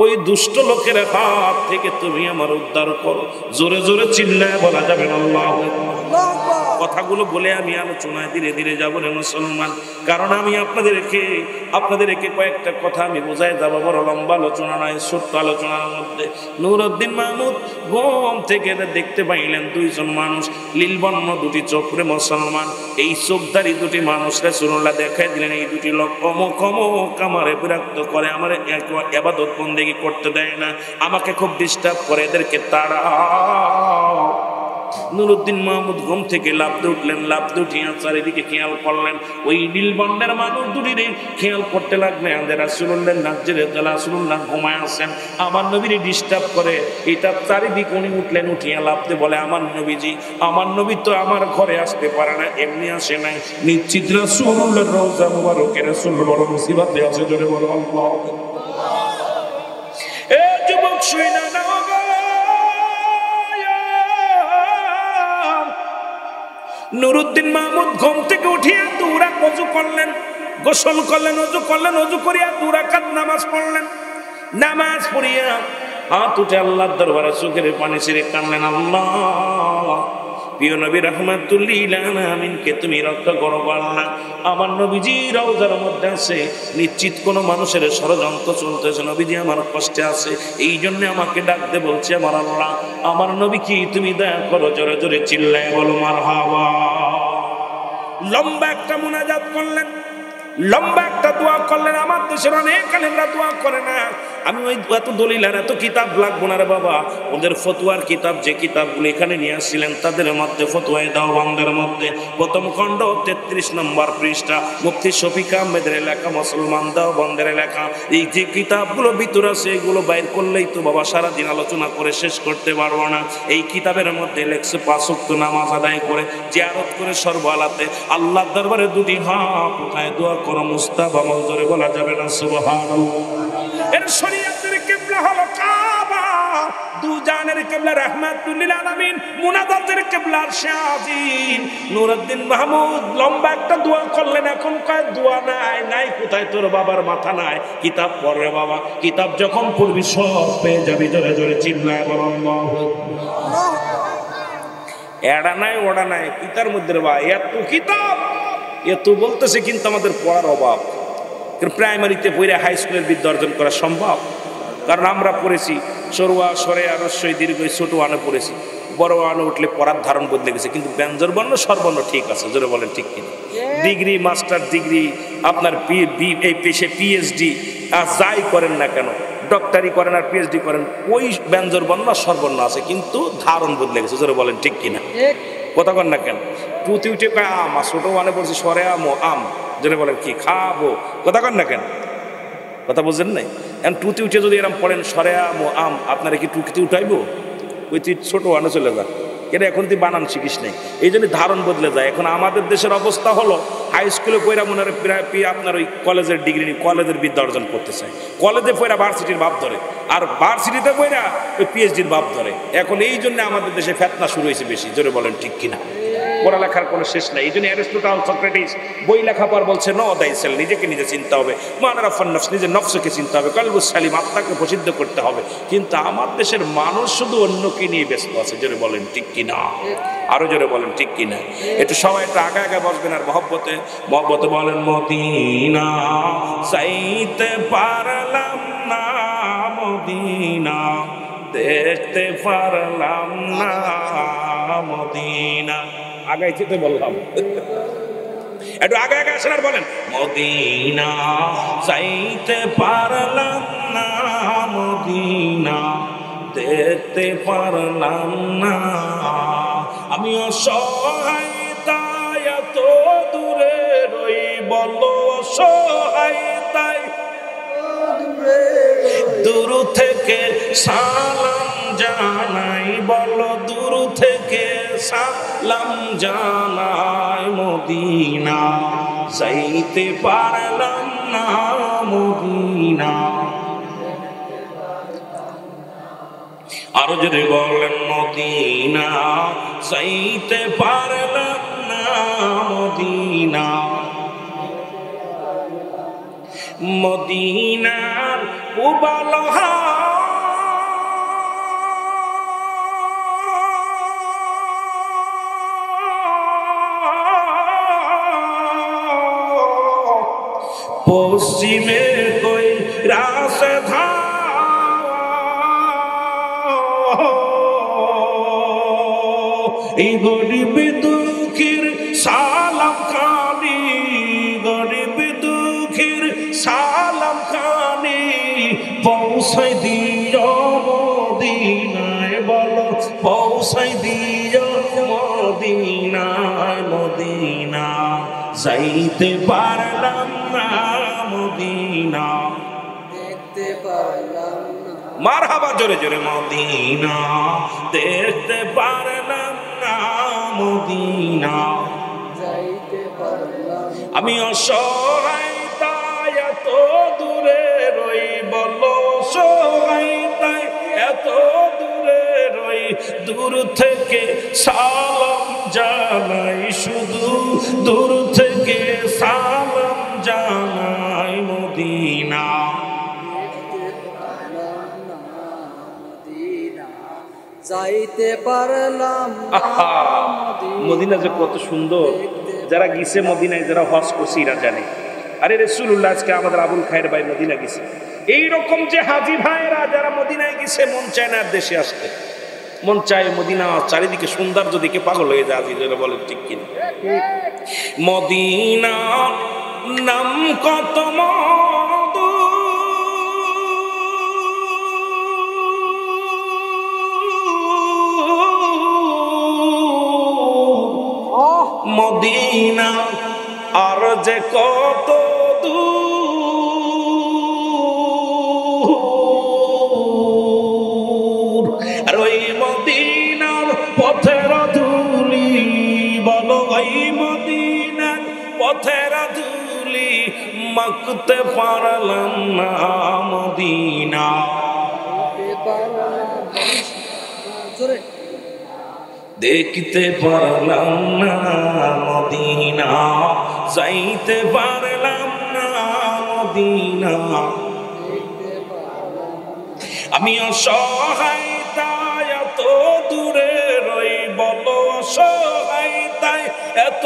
ওই দুষ্ট লোকের হাত থেকে তুমি আমার উদ্ধার করো। জোরে জোরে চিল্লায় বলা যাবে আল্লাহু আকবার। কথাগুলো বলে আমি আলোচনায় ধীরে ধীরে যাবো রে মুসলমান, কারণ আমি আপনাদেরকে কয়েকটা কথা আমি বোঝাই যাবো। বড় লম্বা আলোচনা নয়, ছোট্ট আলোচনার মধ্যে। নূরউদ্দিন মাহমুদ ঘুম থেকে দেখতে পাইলেন দুইজন মানুষ, নীলবর্ণ দুটি চোখ রে মুসলমান। এই চোখধারী দুটি মানুষ রাসূলুল্লাহ দেখাই দিলেন, এই দুটি লোক অমুক অমুক আমারে বিরক্ত করে, আমার ইবাদত বন্দেগী করতে দেয় না, আমাকে খুব ডিস্টার্ব করে, এদেরকে তাড়াও। নূরউদ্দিন মাহমুদ ঘুম থেকে লাফতে উঠলেন, লাফতে উঠিয়া চারিদিকে খেয়াল করলেন। ওই নীলবর্ণের মানুষ দুটিরে খেয়াল করতে লাগলেন যে রাসূলুল্লাহ নাজ্জেরে রাসূলুল্লাহ ঘুমায় আছেন, আমার নবীরে ডিস্টার্ব করে। এটা চারিদিকে উনি উঠলেন, উঠিয়া লাফতে বলে, আমার নবী তো আমার ঘরে আসতে পারে না, এমনি আসে নাই, নিশ্চিত রাসূলুল্লাহর রওজা মুবারকের রাসূল বড় মুসিবতে আছে। জোরে বলো আল্লাহু আকবার। এ যুবক শুইনা না গো, নূরউদ্দিন মাহমুদ ঘুম থেকে উঠিয়া দুরা ওযু করলেন, গোসল করলেন, ওযু করিয়া 2 রাকাত নামাজ পড়লেন। নামাজ পড়িয়া হাত উঠে আল্লাহর দরবারে চোখের পানি ছেড়ে কাঁদলেন, আল্লাহ, প্রিয় নবী রাহমাতুল লিল আলামিনকে তুমি রক্ষা করো আল্লাহ। আমার নবীজি রওজার মধ্যে আছে, নিশ্চিত কোন মানুষের ষড়যন্ত্র চলতেছে, নবীজি আমার কষ্টে আছে, এই জন্য আমাকে ডাকতে বলছে আমার আল্লাহ। আমার নবী কি তুমি দয়া করো, জোরে জোরে চিল্লায় বলো মারহাবা। লম্বা একটা মুনাজাত করলেন, লম্বা একটা দোয়া করলেন। আমার দেশের অনেক আলেমরা দোয়া করে না, আমি ওই এত দলিল আর এত কিতাব লাগবো না রে বাবা। ওদের ফতোয়ার কিতাব, যে কিতাবগুলো এখানে নিয়ে আসছিলেন, তাদের মধ্যে ফতোয়ায়ে দেওবন্দের মধ্যে প্রথম খণ্ড 33 নম্বর পৃষ্ঠা, মুফতি শফিক আহমেদের লেখা, মুসলমান দেওবন্দের লেখা। এই যে কিতাবগুলো ভিতরে আছে, এগুলো বাইর করলেই তো বাবা সারাদিন আলোচনা করে শেষ করতে পারবো না। এই কিতাবের মধ্যে লেখছে 5 ওয়াক্ত নামাজ আদায় করে, জিয়ারত করে, সর্বহালাতে আল্লাহর দরবারে 2টি হাত উঠায় দোয়া করো, মুস্তাব আমল, জোরে বলা যাবে না সুবহানাল্লাহ। এর শরীয়তের কিবলা হলো কাবা, দুজানের কিবলা রাহমাতুল লিল আলামিন, মুনাজাতের কিবলা আরশে আজিম। নূরউদ্দিন মাহমুদ লম্বা একটা দোয়া করলেন। এখন কয় দোয়া নাই কোথায়, তোর বাবার মাথা নাই, কিতাব পড়ে বাবা, কিতাব যখন পড়বি সব পেয়ে যাবি। জোরে জোরে চিল্লায় বলো আল্লাহু আকবার। এড়া নাই ওড়া নাই, কিতার মধ্যে বা এত কিতাব, এত বলতেছে, কিন্তু আমাদের পড়ার অভাব। প্রাইমারিতে পড়ে হাই স্কুলের বিদ্যা অর্জন করা সম্ভব? কারণ আমরা পড়েছি সরুয়া, সরেয়া, রস্বই, দীর্ঘই, ছোট আনে পড়েছি, বড় আনে উঠলে পড়ার ধারণ বদলে গেছে, কিন্তু ব্যঞ্জন বর্ণ স্বরবর্ণ ঠিক আছে। জোরে বলেন ঠিক কিনা? ডিগ্রি, মাস্টার ডিগ্রি, আপনার এই পেশে পিএইচডি আর যাই করেন না কেন, ডক্টরি করেন আর পিএইচডি করেন, ওই ব্যঞ্জন বর্ণ আর স্বরবর্ণ আছে, কিন্তু ধারণ বদলে গেছে। জোরে বলেন ঠিক কিনা? কথা কন না কেন? টুতি উঠে কয় আম, আর ছোট আনে পড়ছি সরে আম, আম, জোরে বলেন কি খাবো? কথা কন না কেন? কথা বুঝছেন নাই? এখন টুতি উঠে যদি এরকম পড়েন সরে আম ও আম, আপনারা কি টুকিতে উঠাইবো? ওই তুই ছোট আনে চলে যা, এটা এখন তুই বানান শিখিস নাই, এই জন্য ধারণ বদলে যায়। এখন আমাদের দেশের অবস্থা হলো, হাই স্কুলে পড়া মনে হয় আপনার ওই কলেজের ডিগ্রি, কলেজের বিদ্যা অর্জন করতে চায়, কলেজে পড়া ভার্সিটির ভাব ধরে, আর ভার্সিটিতে পড়া ওই পিএইচডির ভাব ধরে। এখন এই জন্য আমাদের দেশে ফেতনা শুরু হয়েছে বেশি। জোরে বলেন ঠিক কিনা? পড়ালেখার কোনো শেষ নাই। এই জন্য অ্যারিস্টটল, সক্রেটিস বই লেখা পর বলছে ন দাইসেল, নিজেকে নিজে চিনতে হবে, মানারাফান নফস, নিজের নফসকে চিনতে হবে, কলবুস সালিম, আত্মাকে প্রসিদ্ধ করতে হবে। কিন্তু আমার দেশের মানুষ শুধু অন্যকে নিয়ে ব্যস্ত আছে। জোরে বলেন ঠিক কিনা, আরো জোরে বলেন ঠিক কিনা। একটু সবাই একটু আগে আগে বসবেন আর মহব্বতে মহব্বতে বলেন মদিনা চাইতে পারলাম না, মদিনা দেখতে পারলাম না, মদিনা। আগাইতে তো বললাম, একটু আগে আগে আসেন আর বলেন মদিনা চাইতে পারলাম না, মদিনা দেখতে পারলাম না। আমি অসহায় তাই এত দূরে রই, বলো অসহায় তাই দূর থেকে সালাম জানাই, বলো দূর থেকে সালাম জানাই, মদিনা যাইতে পারলাম না, মদিনা। আরো যদি বলেন মদিনা যাইতে পারলাম না, মদিনা। মদিনার উবালহা পশ্চিমে কই রাসে ধা, এই গরিব দুঃখীর সালাম খানি, গরিব দুঃখীর সালাম খানি পৌঁছাই দিও মদিনায়, বলো পৌঁছাই দিও মদিনায়, মদিনা যাইতে পারলাম না, মদিনা দেখতে পারলাম না। মারহাবা জোরে জোরে মদিনা দেখতে পারলাম না, মদিনা যাইতে পারলাম। আমি অসহায় তাই এত দূরে রই, বলো অসহায় তাই এত দূরে রই, দূর থেকে সালাম জানাই, শুধু দূর থেকে সালাম জানাই, মদিনা যাইতে পারলাম না, মদিনা যে কত সুন্দর। যারা গেছে মদিনায়, যারা হজ করছে এরা জানে। আরে রাসূলুল্লাহ আজকে আমাদের আবুল খায়ের ভাই মদিনা গেছে। এইরকম যে হাজী ভাইরা যারা মদিনায় গেছে, মন চায় না আর দেশে আসতে, মন চায় মদিনা চারিদিকে সৌন্দর্য দিকে পাগল হয়ে যায়। আজি যারা বলেন ঠিক কিনা। মদিনা নাম কত মধু, মদিনা আর যে কত দূর, আর ওই মদিনার পথের ধুলি, বলো ওই মদিনার পথের ধুলি মাখতে পারলাম না, মদিনা দেখতে পারলাম না, মদিনা যাইতে পারলাম না, মদিনা। আমি অসহায় তাই এত দূরে রই, বলো অসহায় তাই এত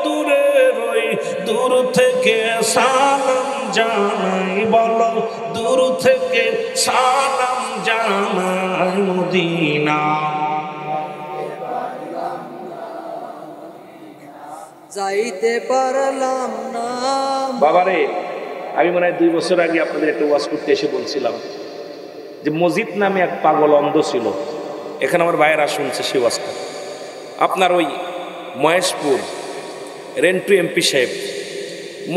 দূরে রই, দূর থেকে সালাম জানাই, বলো দূর থেকে সালাম জানাই, মদিনা যাইতে পারলাম না। বাবারে, আমি মনে হয় 2 বছর আগে আপনাদের একটা ওয়াজ করতে এসে বলছিলাম যে মজিদ নামে এক পাগল অন্ধ ছিল। এখানে আমার ভাইয়েরা শুনছে সেই ওয়াজটা। আপনার ওই মহেশপুর রেন্টু এমপি সাহেব,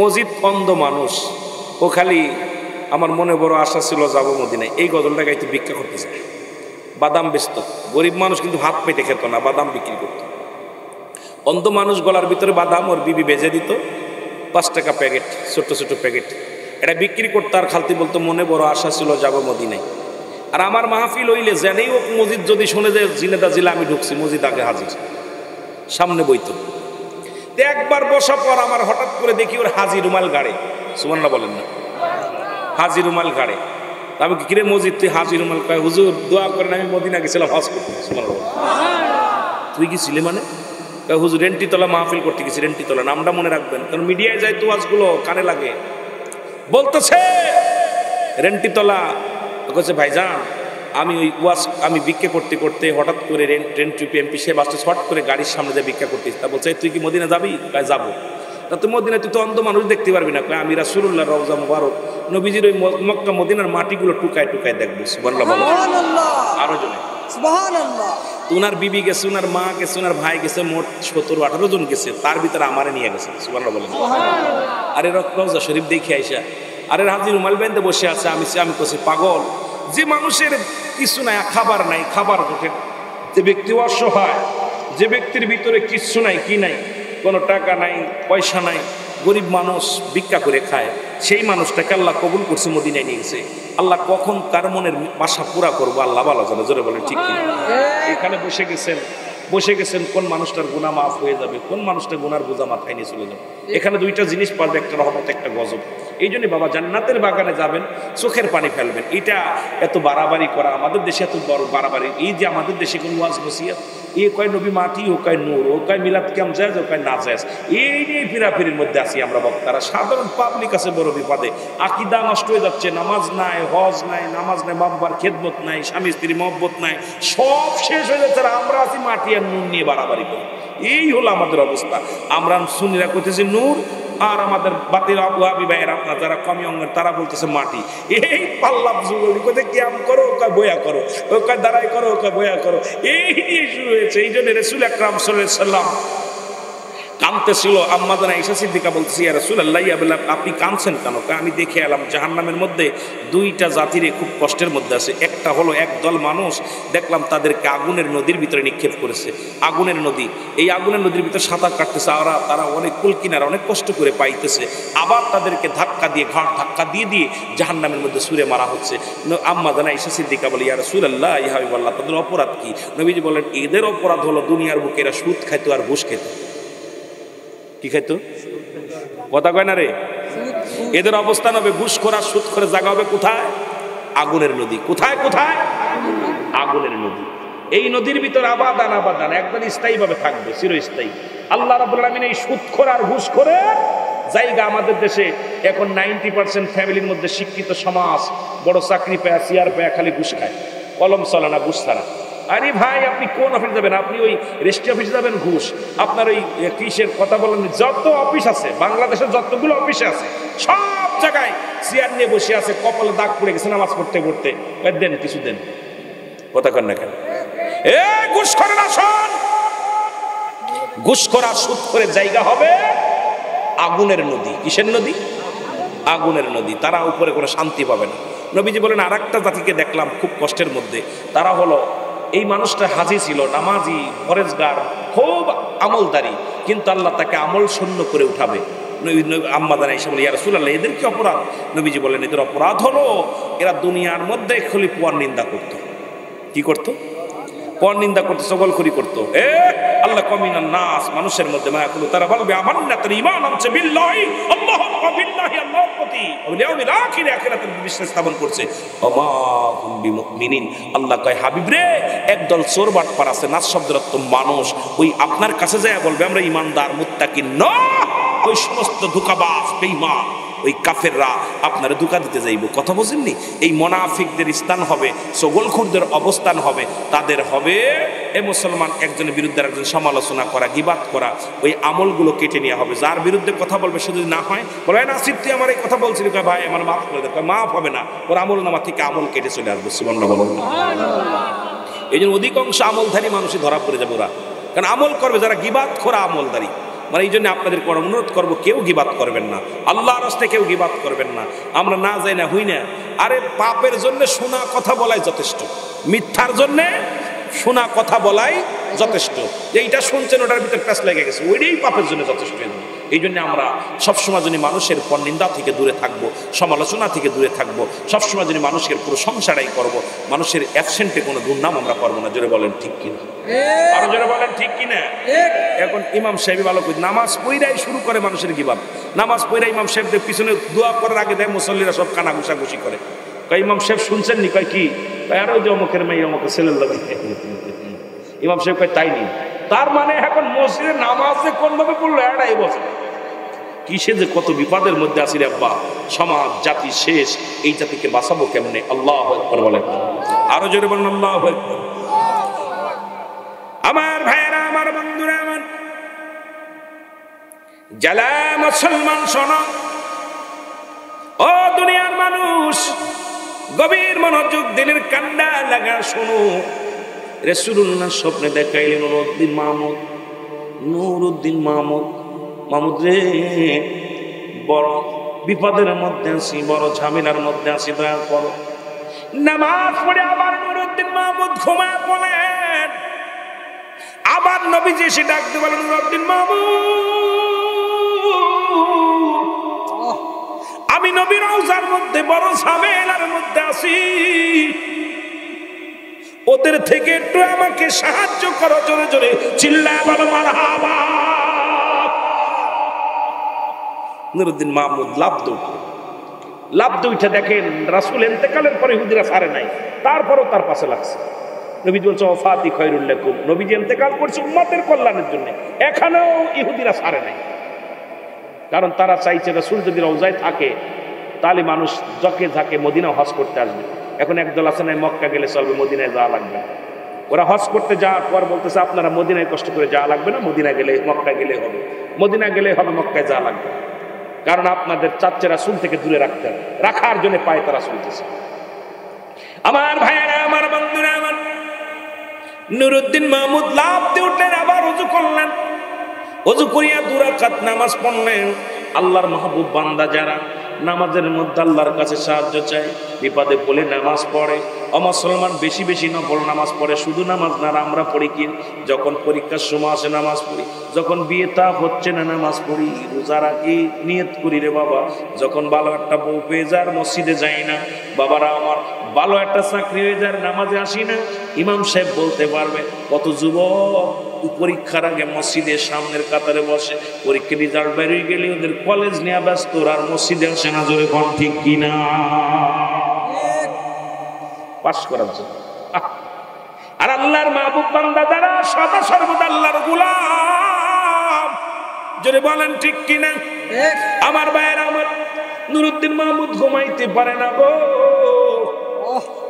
মজিদ অন্ধ মানুষ, ও খালি আমার মনে বড় আশা ছিল যাবো মদিনায়, এই গজলটা গাইতে ভিক্ষা করতে যায়, বাদাম বেচত। গরিব মানুষ কিন্তু হাত পেতে খেত না, বাদাম বিক্রি করত। অন্ধ মানুষ গলার ভিতরে বাদাম ওর বিবি বেজে দিত, 5 টাকা প্যাকেট, ছোট ছোট প্যাকেট, এটা বিক্রি করতে। আর খালতি বলতো মনে বড় আশা ছিল যাবো মদিনায়। আর আমার মাহফিল হইলে জেনেই ও মসজিদ যদি শুনে যে জিনেদা জিলা আমি ঢুকছি, মসজিদ আগে হাজির। সামনে বইতো। একবার বসা পর আমার হঠাৎ করে দেখি ওর হাজি রুমাল গাড়ে, সুবহানাল্লাহ বলেন না, হাজি রুমাল গাড়ে। আমি কি কিরে মসজিদ তুই হাজি রুমাল, কয় হুজুর দোয়া করেন আমি মদিনা গেছিলাম হজ করতে। সুবহানাল্লাহ। তুই কি ছিলে মানে? কয় হুজুর রেন্টিতলা মাহফিল করতে গেছি। রেন্টিতলা নামটা মনে রাখবেন, কারণ মিডিয়ায় যায় তো ওয়াজগুলো কানে লাগে। বলতেছে রেন্টিতলা, বলছে ভাইজান আমি ওই ওয়াজ আমি ভিক্ষা করতে করতে হঠাৎ করে রেন্টি এমপি সে বাসটা শর্ট করে গাড়ির সামনে দিয়ে ভিক্ষা করতেছি। তা বলছে তুই কি মদিনা যাবি? কয় যাবো। তা তুই মদিনা তুই তো অন্ধ মানুষ দেখতে পারবি না। কয় আমি রাসূলুল্লাহ রওজা মুবারক নবীজির ওই মক্কা মদিনার মাটিগুলো টুকায় টুকায় দেখবো। সুবহানাল্লাহ। আরো জনে সুবহানাল্লাহ। উনার বিবি গেছে, উনার মা গেছে, উনার ভাই গেছে, মোট 17-18 জন গেছে, তার ভিতরে আমারে নিয়ে গেছে। সুবহানাল্লাহ বলেন। আরে রওজা শরীফ দেখে আইসা আরে হাজি রুমাল বেঁধে বসে আছে। আমি কইছি পাগল, যে মানুষের কিছু নাই, খাবার নাই, খাবার জোটে, যে ব্যক্তি অসহায়, যে ব্যক্তির ভিতরে কিছু নাই, কি নাই, কোনো টাকা নাই, পয়সা নাই, গরিব মানুষ ভিক্ষা করে খায়, সেই মানুষটাকে আল্লাহ কবুল করছে, মদিনায় নিয়ে গেছে। আল্লাহ কখন কার মনের বাসা পুরা করবো আল্লাহ ভালো জানে, জোরে বলেন ঠিক কি? এখানে বসে গেছেন কোন মানুষটার গুনাহ মাফ হয়ে যাবে, কোন মানুষটার গুনার বোঝা মাথায় নিয়ে চলে যাবে। এখানে দুইটা জিনিস পারবে, একটা রহমত, একটা গজব। এই জন্য বাবা জান্নাতের বাগানে যাবেন, চোখের পানি ফেলবেন। এটা এত বাড়াবাড়ি করা, আমাদের দেশে এত বড় বাড়াবাড়ি। এই যে আমাদের দেশে কোন ওয়াজ নসিহত, এ কয় নবী মাটি, ও কয় নূর, ও কয় মিলাদ কেম জায়েজ, ও কয় না জায়েজ। এই নিয়ে ফিরাফিরির মধ্যে আছি আমরা বক্তারা। সাধারণ পাবলিক আছে বড় বিপদে, আকীদা নষ্ট হয়ে যাচ্ছে, নামাজ নাই, হজ নাই, নামাজ নাই, বাবার খেদমত নাই, স্বামী স্ত্রী মহব্বত নাই, সব শেষ হয়ে যাচ্ছে। আমরা আছি মাটি আর নূর নিয়ে বাড়াবাড়ি করি। এই হলো আমাদের অবস্থা। আমরা সুন্নিরা কইতেছি নূর, আর আমাদের বাতিল ওয়াহাবি ভাইয়ের আপনার যারা কমি অঙ্গের তারা বলতেছে মাটি। এই পাল্লাপ যুগল কোথায় ক্যাম করো, ওকে বয়া করো, ওকে দাঁড়াই করো, ওকে বয়া করো, এই নিয়ে শুরু হয়েছে। এই জন্য রাসূল আকরাম সাল্লাল্লাহু আলাইহি সাল্লাম কাঁদতেছিল। আম্মা জানা ঈশা সিদ্দিকা বলতেছি, ইয়া রাসূলুল্লাহ, আপনি কাঁদছেন কেন? আমি দেখে এলাম জাহান্নামের মধ্যে দুইটা জাতিরে খুব কষ্টের মধ্যে আছে। একটা হলো একদল মানুষ দেখলাম তাদেরকে আগুনের নদীর ভিতরে নিক্ষেপ করেছে। আগুনের নদী, এই আগুনের নদীর ভিতরে সাঁতার কাটতেছে, তারা অনেক কুলকিনারা অনেক কষ্ট করে পাইতেছে। আবার তাদেরকে ধাক্কা দিয়ে, ঘাট ধাক্কা দিয়ে দিয়ে জাহান্নামের মধ্যে ছুঁড়ে মারা হচ্ছে। আম্মা জানা ঈশা সিদ্দিকা বলে, ইয়া রাসূলুল্লাহ, ইয়া হাবিবাল্লাহ, তাদের অপরাধ কি? নবীজি বলেন, এদের অপরাধ হলো দুনিয়ার বুকে এরা সুদ খাইতো আর ঘুষ খেত। কি খাইতো? কথা কয় না রে। এদের অবস্থান হবে ঘুষ করা, সুদ করে, জায়গা হবে কোথায়? আগুনের নদী। কোথায় কোথায়? আগুনের নদী। এই নদীর ভিতর আবাদান আবাদান একদম স্থায়ী ভাবে থাকবে, চিরস্থায়ী। আল্লাহ রাব্বুল আলামিন এই সুদ করে আর ঘুষ করে জায়গা আমাদের দেশে এখন 90% ফ্যামিলির মধ্যে শিক্ষিত সমাজ, বড় চাকরি পায়, চেয়ার পায়, খালি ঘুষ খায়, কলম চলে না, ঘুষ ছাড়া। আরে ভাই, আপনি কোন অফিসে যাবেন? আপনি ওই রেস্টি অফিসে যাবেন, ঘুষ। আপনার ওই কিসের কথা বলেন, যত অফিস আছে বাংলাদেশের, যতগুলো অফিসে আছে, সব জায়গায় চেয়ার নিয়ে বসে আছে, কপালে দাগ পড়ে গেছে নামাজ পড়তে পড়তে। দেন কিছু দেন, কথা কন না কেন? এ ঘুষ করে না, শোন, ঘুষ করা, সুদ করে জায়গা হবে আগুনের নদী। কিসের নদী? আগুনের নদী। তারা উপরে কোনো শান্তি পাবে না। নবীজি বলেন, আর একটা জাতিকে দেখলাম খুব কষ্টের মধ্যে। তারা হলো, এই মানুষটা হাজি ছিল, নামাজি, পরেজগার, খুব আমলদারি, কিন্তু আল্লাহ তাকে আমল শূন্য করে উঠাবে। আম্মা জানা ঈশা বলে, ইয়া রাসূলুল্লাহ, এদের কি অপরাধ? নবীজি বলেন, এদের অপরাধ হলো এরা দুনিয়ার মধ্যে খালি পুয়ার নিন্দা করত। কি করত? পর নিন্দা করতো, চগলখড়ি করতো। আল্লাহ কমিনান নাস, মানুষের মধ্যে মায়া করলো, তারা বলবে আমান্না, তার ঈমান আনছে বিল্লাহি, আল্লাহু বিল্লাহি, আল্লাহর প্রতি, ওয়াল ইয়াউমিল আখির, আখিরাতের বিশ্বাস স্থাপন করছে। ওমা হুম বিমুমিনিন। আল্লাহ কয়, হাবিব রে, একদল চোর বাটপার আছে, নাস শব্দের অর্থ মানুষ, ওই আপনার কাছে যায় বলবে আমরা ইমানদার মুত্তাকি। না, ওই সমস্ত ধোঁকাবাজ বেঈমান, ওই কাফেররা আপনারা ধোঁকা দিতে যাইব। কথা বোঝেননি? এই মুনাফিকদের স্থান হবে, চগলখোরদের অবস্থান হবে, তাদের হবে এ মুসলমান একজনের বিরুদ্ধে একজন সমালোচনা করা, গিবাত করা, ওই আমলগুলো কেটে নেওয়া হবে। যার বিরুদ্ধে কথা বলবে, শুধু না হয় বলে, নাসিব তুই আমার এই কথা বলছিলি, ভাই আমার মাফ করে দেয়, মাফ হবে না, ওর আমল নামা থেকে আমল কেটে চলে আসবে। সুবহানাল্লাহ। এই জন্য অধিকাংশ আমলধারী মানুষই ধরা পড়ে যাবে ওরা, কারণ আমল করবে যারা গিবাত করা আমলদারি। মানে এই জন্য আপনাদের অনুরোধ করবো, কেউ গিবাত করবেন না, আল্লাহর রাস্তায় কেউ গিবাত করবেন না। আমরা না যাই না, হই না। আরে পাপের জন্য শোনা কথা বলাই যথেষ্ট, মিথ্যার জন্য শোনা কথা বলাই যথেষ্ট। এইটা শুনছেন, ওটার ভিতরে প্যাঁচ লেগে গেছে, ওইটাই পাপের জন্য যথেষ্ট। এই জন্য আমরা সবসময় যদি মানুষের পরনিন্দা থেকে দূরে থাকবো, সমালোচনা থেকে দূরে থাকবো, সবসময় যদি মানুষের প্রশংসাটাই করব, মানুষের অ্যাবসেন্টে কোনো দুর্নাম আমরা করবো না। জোরে বলেন ঠিক কিনা? আরো জোরে বলেন ঠিক কিনা? এখন ইমাম সাহেব ভালো করে নামাজ পড়াই শুরু করে মানুষের গিবাদ, নামাজ পড়া ইমাম সাহেবদের পিছনে দোয়া করার আগে দেয় মুসল্লিরা সব কানা ঘুষাঘুষি করে। কয় ইমাম সাহেব শুনছেন নি? কয় কি? আরো যে অমুকের মেয়ে অমুকের ছেলের লাগে। ইমাম সাহেব কয় তাই নি? তার মানে এখন মসজিদে নামাজ যে কোন ভাবে পড়লো এটাই বসে কিসে যে কত বিপদের মধ্যে আছি রে আব্বা। সমাজ জাতি শেষ, এই জাতিকে বাঁচাবো কেমনে? আল্লাহু আকবার বলেন। আরো জোরে বলেন আল্লাহু আকবার। আমার ভাইয়েরা, আমার বন্ধুরা, আমার যারা মুসলমান শোনো, ও দুনিয়ার মানুষ, গভীর মনোযোগ দিলের কান্ডা লাগা শোনো। রাসূলুল্লাহ স্বপ্নে দেখাইলেন নুরউদ্দিন মাহমুদ, নুরউদ্দিন মাহমুদ, মাহমুদ রে বড় বিপদের মধ্যে আছি, বড় ঝামেলার মধ্যে আছি, দয়া করো। নামাজ পড়ে আবার নুরউদ্দিন মাহমুদ ঘুমায় পড়লেন। আবার নবীজি এসে ডাকতে বলেন, নুরউদ্দিন মাহমুদ, আমি নবীর রওজার মধ্যে বড় ঝামেলার মধ্যে আছি, ওদের থেকে একটু আমাকে সাহায্য করো। জোরে জোরে চিল্লায় বলো মারহাবা। নুরউদ্দিন মাহমুদ লাফ দিয়ে উঠে দেখেন রাসূল ইন্তেকালের পরে ইহুদিরা ছাড়ে নাই, তারপরও তার পাশে লাগছে। নবীজি বলছে ওয়াফাতি খায়রুল লাকুম, নবীজি ইন্তেকাল করছে উম্মতের কল্যাণের জন্য, এখানেও ইহুদিরা ছাড়ে নাই। কারণ তারা চাইছে রাসূল যদি রওজায় থাকে তাহলে মানুষ জকে ঝাঁকে মদিনা হজ করতে আসবে। এখন একদল আছে না মক্কা গেলে চলবে, মদিনায় যাওয়া লাগবে। ওরা হজ করতে যাওয়ার পর বলতেছে আপনারা মদিনায় কষ্ট করে যাওয়া লাগবে না, মদিনা গেলে মক্কা গেলে হবে, মদিনা গেলে হবে, মক্কায় যাওয়া লাগবে। কারণ আপনাদের চাচ্ছে রাসূল থেকে দূরে রাখতে হবে, রাখার জন্য পায়ে তারা চলতেছে। আমার ভাইয়েরা, আমার বন্ধুরা, আমার নুরউদ্দিন মাহমুদ লাফ দিয়ে উঠলেন, আবার ওযু করলেন। ওযু করিয়া 2 রাকাত নামাজ পড়লেন। আল্লাহর মাহবুব বান্দা যারা নামাজের মধ্যে আল্লাহর কাছে সাহায্য চায়, বিপদে পড়লে নামাজ পড়ে। অমুসলমান বেশি বেশি নফল নামাজ পড়ে, শুধু নামাজ না, আমরা পড়ি কি? যখন পরীক্ষার সময় আসে নামাজ পড়ি, যখন বিয়ে তা হচ্ছে না নামাজ পড়ি, রোজা রাখি, নিয়ত করি রে বাবা, যখন ভালো একটা বউ পেয়ে যার মসজিদে যাই না, বাবারা আমার ভালো একটা চাকরি হয়ে যার নামাজে আসি না। ইমাম সাহেব বলতে পারবে কত যুবক পরীক্ষার আগে মসজিদের সামনের কাতারে বসে, পরীক্ষার রেজাল্ট বেরিয়ে গেলে ওদের কলেজ নিয়ে ব্যস্ত, আর মসজিদে আসে না। জোরে কোন ঠিক কিনা? পাস করার জন্য। আর আল্লাহর মাহবুব বান্দা যারা সদা সর্বদা আল্লাহর গোলাম, জোরে বলেন ঠিক কিনা? আমার ভাইয়েরা, আমার নুরউদ্দিন মাহমুদ ঘুমাইতে পারে না গো,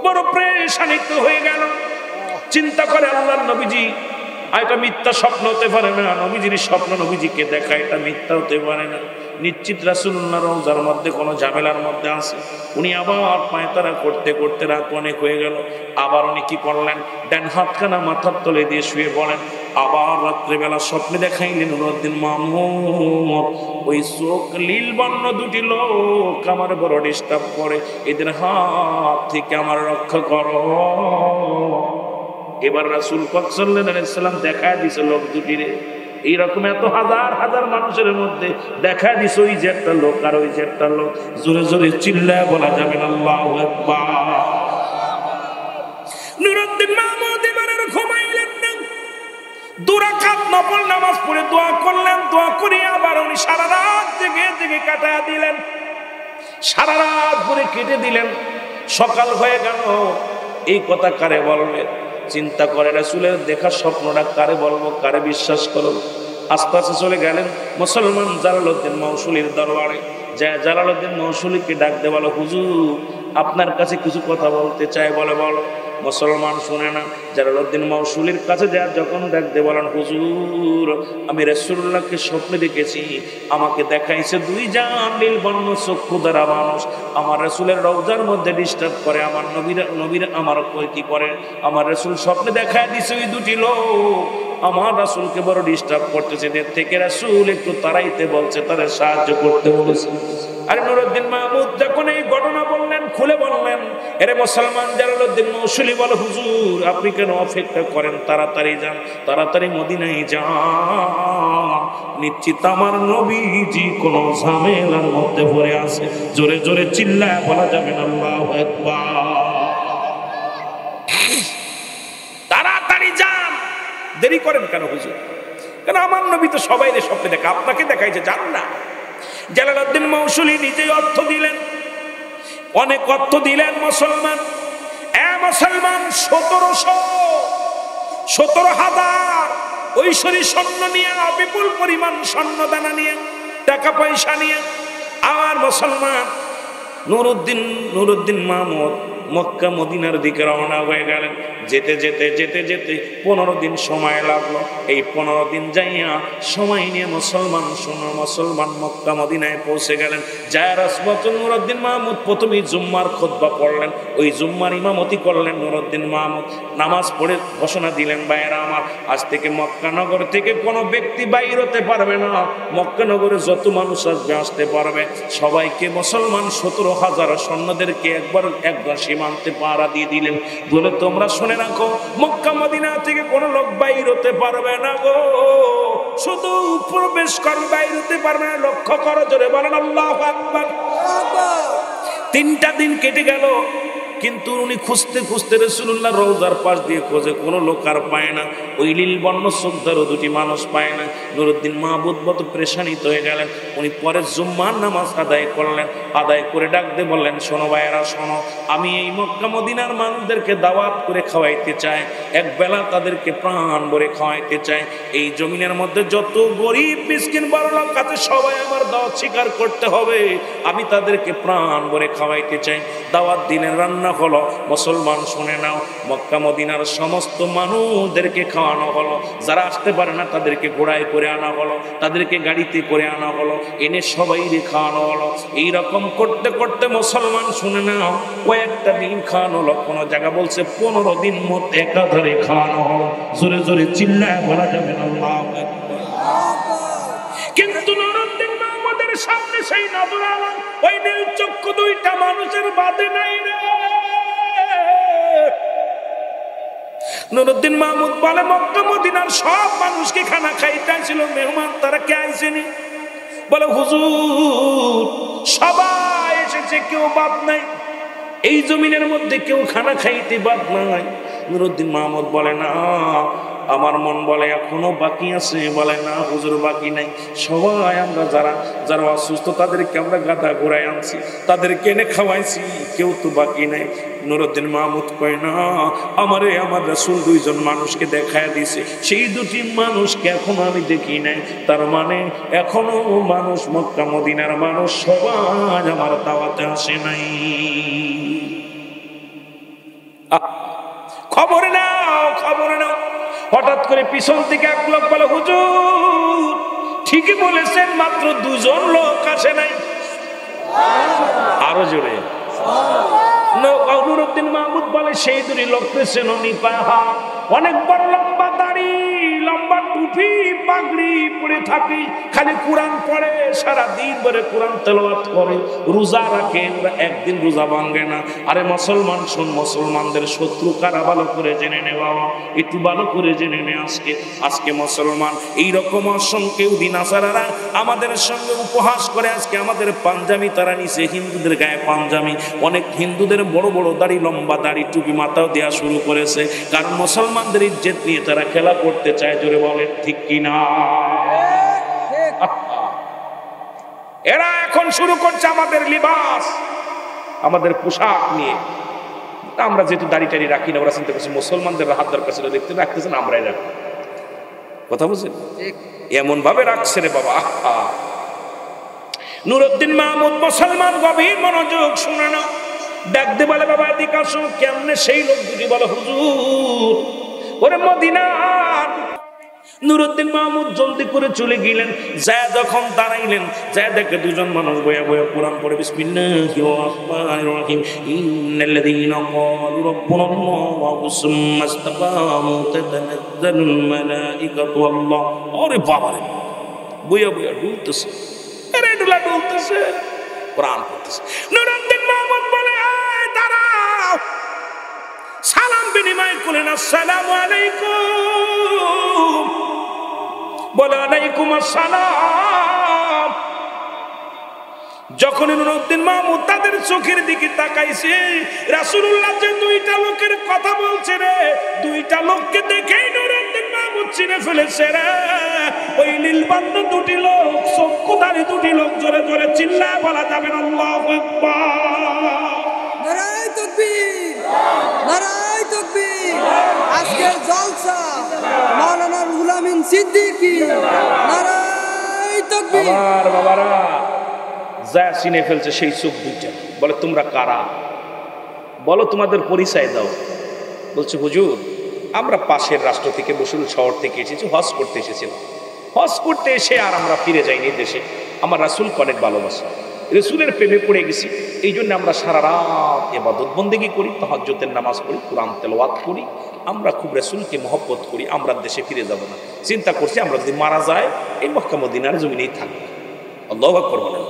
বড় পেরেশানিত হয়ে গেল। চিন্তা করে আল্লাহর নবীজি, এটা মিথ্যা স্বপ্ন হতে পারে না, নবীজির স্বপ্ন নবীজিকে দেখা, এটা মিথ্যা হতে পারে না। নিশ্চিত রাসূলুল্লাহ রওজার মধ্যে কোনো ঝামেলার মধ্যে আছে। উনি আবার পায়তারা করতে করতে রাত অনেক হয়ে গেল। আবার উনি কি করলেন? ডান হাতখানা মাথার তলে দিয়ে শুয়ে পড়েন। আবার রাত্রেবেলা স্বপ্নে দেখাইলেন নুরউদ্দিন মাহমুদ, ওই চোখ নীল বর্ণ 2টি লোক আমার বড় ডিস্টার্ব করে, এদের হাত থেকে আমার রক্ষা করো। এবার রাসূল পাক সাল্লাল্লাহু আলাইহি সাল্লাম দেখা দিছে লোক 2টিরে, এইরকম এত হাজার হাজার মানুষের মধ্যে দেখা দিছে ওই যে একটা লোক আর ওই যে একটা লোক। জোরে জোরে চিল্লায় বলা যাবে না আল্লাহু আকবার। নুরউদ্দিন মাহমুদ এবার আর ঘুমাইলেন না, 2 রাকাত নফল নামাজ পড়ে দোয়া করলেন। দোয়া করে আবার উনি সারা রাত জেগে জেগে কাটায়া দিলেন, সারা রাত ধরে কেটে দিলেন। সকাল হয়ে গেল, এই কথা কারে বলবে? চিন্তা করে রাসূলের দেখা স্বপ্নটা কারে বলবো, কারে বিশ্বাস করব? আস্তে আস্তে চলে গেলেন মুসলমান জালালউদ্দিন মৌসুলির দরবারে। জালালউদ্দিন মৌসুলিকে ডাক দে, বলো হুজুর আপনার কাছে কিছু কথা বলতে চাই। বলে বলো। মুসলমান শুনে না। জালালউদ্দিন মৌসুলির কাছে যা যখন ডাক দে, বলেন হুজুর আমি রাসূলুল্লাহকে স্বপ্নে দেখেছি, আমাকে দেখাইছে 2 জান নীল বর্ণ চক্ষু দ্বারা মানুষ আমার রাসূলের রওজার মধ্যে ডিস্টার্ব করে, আমার নবীরা আমার কি করে, আমার রাসূল স্বপ্নে দেখায় দিছে ওই 2টি লোক আমার রাসূলকে বড় ডিস্টার্ব করতেছে, এদের থেকে রাসূল একটু তাড়াইতে বলছে, তাদের সাহায্য করতে বলেছে। আর নুরউদ্দিন মাহমুদ যখন এই ঘটনা বললেন, খুলে বললেন, এরে মুসলমান জালালউদ্দিন মৌসুলি বলে, হুজুর আপনি কেন অপেক্ষা করেন, তাড়াতাড়ি যান, তাড়াতাড়ি মদিনায় যান, নিশ্চিত আমার নবীজি কোন ঝামেলার মধ্যে পড়ে আছে। জোরে জোরে চিল্লায় বলা যাবে না আল্লাহু আকবার। তাড়াতাড়ি যান, দেরি করেন কেন হুজুর? কেন আমার নবী তো সবাইরে স্বপ্নে দেখা, আপনাকে দেখাইছে, যান না। জালালউদ্দিন মৌসুলি নিজেই অর্থ দিলেন, অনেক অর্থ দিলেন। মুসলমান মুসলমান 17,000 ঐশ্বরী স্বর্ণ নিয়ে, বিপুল পরিমাণ স্বর্ণ দানা নিয়ে, টাকা পয়সা নিয়ে আমার মুসলমান নুরুদ্দিন মাহমুদ মক্কা মদিনার দিকে রওনা হয়ে গেলেন। যেতে যেতে যেতে যেতে 15 দিন সময় লাগলো। এই 15 দিন যাইয়া সময় নিয়ে মুসলমান মক্কা মদিনায় পৌঁছে গেলেন। নুরুদ্দিন মাহমুদ প্রথমেই জুম্মার খুতবা পড়লেন, ওই জুম্মার ইমামতি করলেন নুরুদ্দিন মাহমুদ। নামাজ পড়ে ঘোষণা দিলেন, ভাইয়েরা আমার, আজ থেকে মক্কা নগর থেকে কোনো ব্যক্তি বাইর হতে পারবে না। মক্কা নগরে যত মানুষ আসবে আসতে পারবে, সবাইকে মুসলমান 17,000 সৈন্যদেরকে একবার সীমান্তে পাহারা দিয়ে দিলেন। বলে তোমরা শুনে রাখো, মক্কা মদিনা থেকে কোনো লোক বাইর হতে পারবে না গো, শুধু প্রবেশ কর, বাইর হতে পারবে না। লক্ষ্য করো, জোরে বলেন আল্লাহু আকবার। 3টা দিন কেটে গেল, কিন্তু উনি খুঁজতে খুঁজতে রাসূলুল্লাহ রওজার পাশ দিয়ে খোঁজে, কোনো লোক আর পায় না। ওই নীল বর্ণ চোখদারও 2টি মানুষ পায় না। নুরুদ্দিন মাহমুদ বড় পেরেশানিত হয়ে গেলেন। উনি পরে জুম্মার নামাজ আদায় করলেন, আদায় করে ডাক দিয়ে বললেন, শোনো ভাইয়েরা শোনো, আমি এই মক্কা মদিনার মানুষদেরকে দাওয়াত করে খাওয়াইতে চাই, এক বেলা তাদেরকে প্রাণ ভরে খাওয়াইতে চাই। এই জমিনের মধ্যে যত গরিব মিসকিন বড় লোক আছে সবাই আমার দাওয়াত স্বীকার করতে হবে, আমি তাদেরকে প্রাণ ভরে খাওয়াইতে চাই। দাওয়াত দিনের রান্না হলো। মুসলমান শুনে নাও, মক্কা মদিনার সমস্ত মানুষদেরকে খাওয়ানো হলো। যারা আসতে পারে না তাদেরকে ঘোড়ায় করে আনা হলো, তাদেরকে গাড়িতে করে আনা হলো, এনে সবাইরে খাওয়ানো হলো। এইরকম করতে করতে মুসলমান শুনে নাও, কয়েকটা দিন খাওয়ানো হলো, কোনো জায়গা বলছে 15 দিন মধ্যে একাধারে খাওয়ানো হলো। জোরে জোরে চিল্লায় বলা যাবে না আল্লাহু আকবার। কিন্তু নুরুদ্দিন মাহমুদের সামনে সেই নজর আলম, ওই নীল চক্ষু 2টা মানুষের বাদে নাই রে। নুরুদ্দিন মাহমুদ বলে, মক্কা মদিনার সব মানুষকে খানা খাইতে ছিল, মেহমান তারা কে আইসেনি? বলে, হুজুর সবাই এসেছে, কেউ বাদ নাই, এই জমিনের মধ্যে কেউ খানা খাইতে বাদ নাই। নুরুদ্দিন মাহমুদ বলে, না, আমার মন বলে এখনো বাকি আছে। বলে, না হুজুর বাকি নাই, সবাই আমরা যারা অসুস্থ তাদেরকে আমরা গাদা ঘোরায় আনছি, তাদেরকে এনে খাওয়াইছি, কেউ তো বাকি নাই। নুরুদ্দিন মাহমুদ কয়, না, আমার রাসূল 2 জন মানুষকে দেখায় দিছে, সেই 2টি মানুষকে এখনো আমি দেখি নাই। তার মানে এখনো মানুষ, মক্কা মদিনার মানুষ সবাই আমার দাওয়াতে আসে নাই। খবর নাও। হঠাৎ করে পিছন থেকে এক লোক বলে, হুজুর ঠিকই বলেছেন, মাত্র 2 জন লোক আসে নাই। আরো জোরে। নুরুদ্দিন মাহমুদ বলে, সেই 2 লোক পেছন নিপাহা, অনেক বড় লম্বা দাড়ি, লম্বা টুপি, পাগড়ি পরে থাকে, খালি কোরআন পড়ে, সারা দিন ধরে কোরআন তেলাওয়াত করে, রোজা রাখে, একদিন রোজা ভাঙে না। আরে মুসলমান শোন, মুসলমানদের শত্রু কারা ভালো করে জেনে নে বাবা, একটু ভালো করে জেনে নে। আজকে মুসলমান এইরকম অসংখ্য দিনাসারারা আমাদের সঙ্গে উপহাস করে। আজকে আমাদের পাঞ্জাবি তারা নিছে, হিন্দুদের গায়ে পাঞ্জাবি, অনেক হিন্দুদের বড় বড় দাড়ি, লম্বা দাড়ি, টুপি মাথাও দেওয়া শুরু করেছে, কারণ মুসলমানদের ইজ্জত নিয়ে তারা খেলা করতে চায়। জোরে বলেন ঠিক কিনা? এরা এখন শুরু করছে আমাদের লিবাস, আমাদের পোশাক নিয়ে। আমরা যেহেতু দাড়ি টাড়ি রাখি না, ওরা চিন্তা করছে মুসলমানদের হাত দরকার ছিল, দেখতে রাখতেছেন, আমরাই রাখি। কথা বুঝছেন? এমন ভাবে রাখছে রে বাবা। নুরুদ্দিন মাহমুদ মুসলমান গভীর মনোযোগ শুনে না, ডাকতে বলে, বাবা এদিকে আসো। কেমনে? সেই লোক 2টি বলে, হুজুর ওরে মদিনার। নুরুদ্দিন মাহমুদ জলদি করে চলে গেলেন, যায় যখন দাঁড়াইলেন, যায় দেখে 2 জন মানুষ বয়া কোরআন পড়ে, বিসমিল্লাহির রহমানির রহিম, ইন্নাল্লাযীনা ক্বালু রাব্বুনাল্লাহু সুম্মা ইসতাকামু তাতানাজ্জালুল মালাঈকাতু আল্লাহ। ওরে বাবা রে, বয়া ডুলতেছে, আরে ডুলতেছে, কোরআন পড়তেছে। নুরুদ্দিন মাহমুদ বলে, বিনিময় করলেন আসসালামু আলাইকুম, বলে আলাইকুম আসসালাম। যখন নুরউদ্দিন মাহমুদ তাদের চোখের দিকে তাকাইছে, রাসূলুল্লাহ যে দুইটা লোকের কথা বলছে রে, দুইটা লোককে দেখেই নুরউদ্দিন মাহমুদ চিনে ফেলেছে রে। ওই নীলবান্ধ দুটি লোক, চক্ষুধারী দুটি লোক, জোরে জোরে চিল্লায় বলা যাবে না আল্লাহু আকবার। নারায়ে তাকবীর, নারায়ে তাকবীর। আজকের জলসা মাওলানা রুহুল আমিন সিদ্দিকী, নারায়ে তাকবীর। আমার বাবারা যা চিনে ফেলছে সেই চোখ দুইটা, বলে তোমরা কারা, বলো তোমাদের পরিচয় দাও। বলছে হুজুর আমরা পাশের রাষ্ট্র থেকে, বসুল শহর থেকে এসেছি, হজ করতে এসেছিলাম। হজ করতে এসে আর আমরা ফিরে যাইনি দেশে। আমার রাসূলকে অনেক ভালোবাসি, রাসূলের প্রেমে পড়ে গেছি। এই জন্য আমরা সারা রাত ইবাদত বন্দেগী করি, তাহাজ্জুদের নামাজ পড়ি, কোরআন তেলাওয়াত করি। আমরা খুব রাসূলকে মহব্বত করি, আমরা দেশে ফিরে যাব না। চিন্তা করছি আমরা যদি মারা যায় এই মক্কা মদিনার জমিনেই থাকবো। আল্লাহু আকবার বলেন।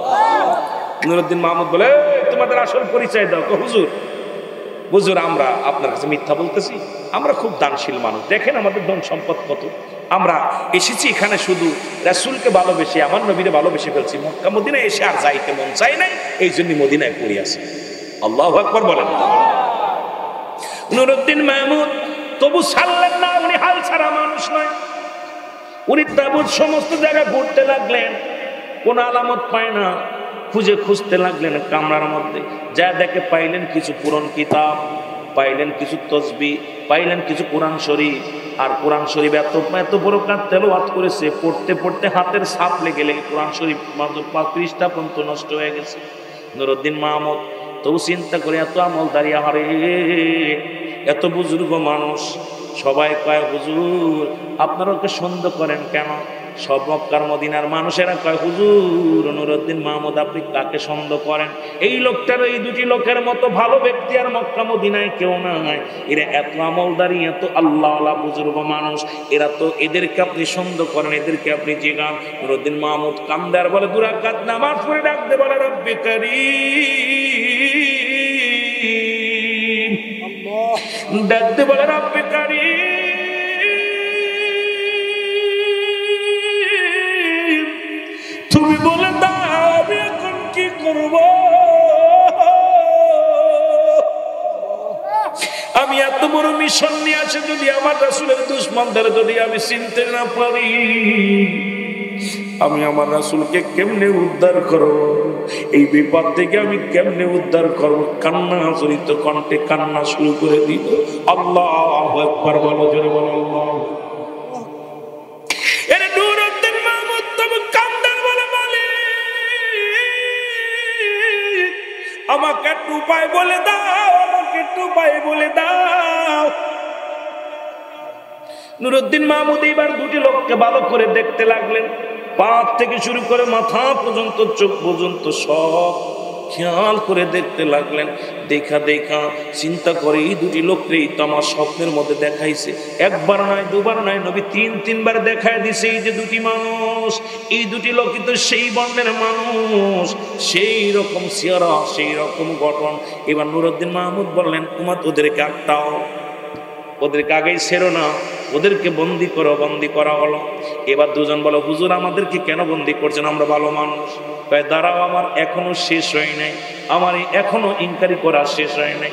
নুরউদ্দিন মাহমুদ বলে তোমাদের আসল পরিচয় দাও। হুজুর হুজুর আমরা আপনার কাছে মিথ্যা বলতেছি, আমরা খুব দানশীল মানুষ, দেখেন আমাদের ধন সম্পদ কত। আমরা এসেছি এখানে শুধু রাসূলকে ভালোবেসে, আমার নবীরে ভালোবেসে ফেলছি। মক্কা মদিনায় এসে আর যাইতে মন চাই নাই, এই জন্য মদিনায় পড়ে আছি। আল্লাহু আকবার বলেন। নুরউদ্দিন মাহমুদ তবু ছাড়লেন না, উনি হাল ছাড়া মানুষ নয়। উনি তাবুত সমস্ত জায়গায় ঘুরতে লাগলেন, কোন আলামত পায় না, খুঁজতে লাগলেন কামরার মধ্যে। যা দেখে পাইলেন কিছু পুরান কিতাব, পাইলেন কিছু তসবিহ, পাইলেন কিছু কোরআন শরীফ। আর কোরআন শরীফ এত বড় কাজ তেলাওয়াত করেছে, পড়তে পড়তে হাতের ছাপ লেগে কোরআন শরীফ মাত্র 5 পৃষ্ঠা পর্যন্ত নষ্ট হয়ে গেছে। নুরউদ্দিন মাহমুদ তবু চিন্তা করে, এত আমলদারি, আহারে এত বুজুর্গ মানুষ, সবাই কয় হুজুর আপনারা ওকে সন্দেহ করেন কেন? সব মক্কার মদিনার মানুষেরা কয় হুজুর নুরউদ্দিন মাহমুদ আপনি কাকে সন্দেহ করেন? এই লোকটার, এই দুটি লোকের মতো ভালো ব্যক্তি আর মক্কা মদিনায় কেউ নাই। এরা এত আমলদারি, এত আল্লাহওয়ালা বুজুর্গ মানুষ, এরা তো, এদেরকে আপনি সন্দেহ করেন, এদেরকে আপনি জিগান। নুরউদ্দিন মাহমুদ কান্দার বলে 2 রাকাত নামাজ পড়ে ডাকতে বলে রব্বে কারীম, ডাকতে বলে রব্বে কারীম, তুমি বলে দাও আমি এখন কি করব? আমি এত বড় মিশন নিয়ে আসে যদি আমার রাসূলের দুশমনদের যদি আমি চিনতে না পারি, আমি আমার রাসূলকে কেমনে উদ্ধার করব? এই বিপদ থেকে আমি কেমনে উদ্ধার করব? কান্না জড়িত কণ্ঠে কান্না শুরু করে দিল। আল্লাহু আকবার বলো, জোরে বলো আল্লাহ। এরে নুরউদ্দিন মাহমুদ তুমি কান্দার বলে বলে আমাকে একটু উপায় বলে দাও, আমাকে একটু উপায় বলে দাও। নুরউদ্দিন মাহমুদ এবার দুটি লোককে ভালো করে দেখতে লাগলেন, পা থেকে শুরু করে মাথা পর্যন্ত, চোখ পর্যন্ত সব খেয়াল করে দেখতে লাগলেন। দেখা চিন্তা করে এই দুটি লোককে তো আমার স্বপ্নের মধ্যে দেখাইছে, একবার নয় দুবার নয়, নবী 3-3 দেখায় দিছে। এই যে দুটি মানুষ, এই দুটি লোকই তো সেই বর্ণের মানুষ, সেই রকম চেহারা, সেই রকম গঠন। এবার নুরউদ্দিন মাহমুদ বললেন উম্মত ওদেরকে আটকাও, ওদেরকে আগেই ছেড়ো না, ওদেরকে বন্দি করো। বন্দি করা হলো। এবার দুজন বলো হুজুর আমাদেরকে কেন বন্দি করছেন? আমরা ভালো মানুষ। তাই দাঁড়াও, আমার এখনো শেষ হয় নাই, আমার এখনো ইনকারি করা শেষ হয় নাই।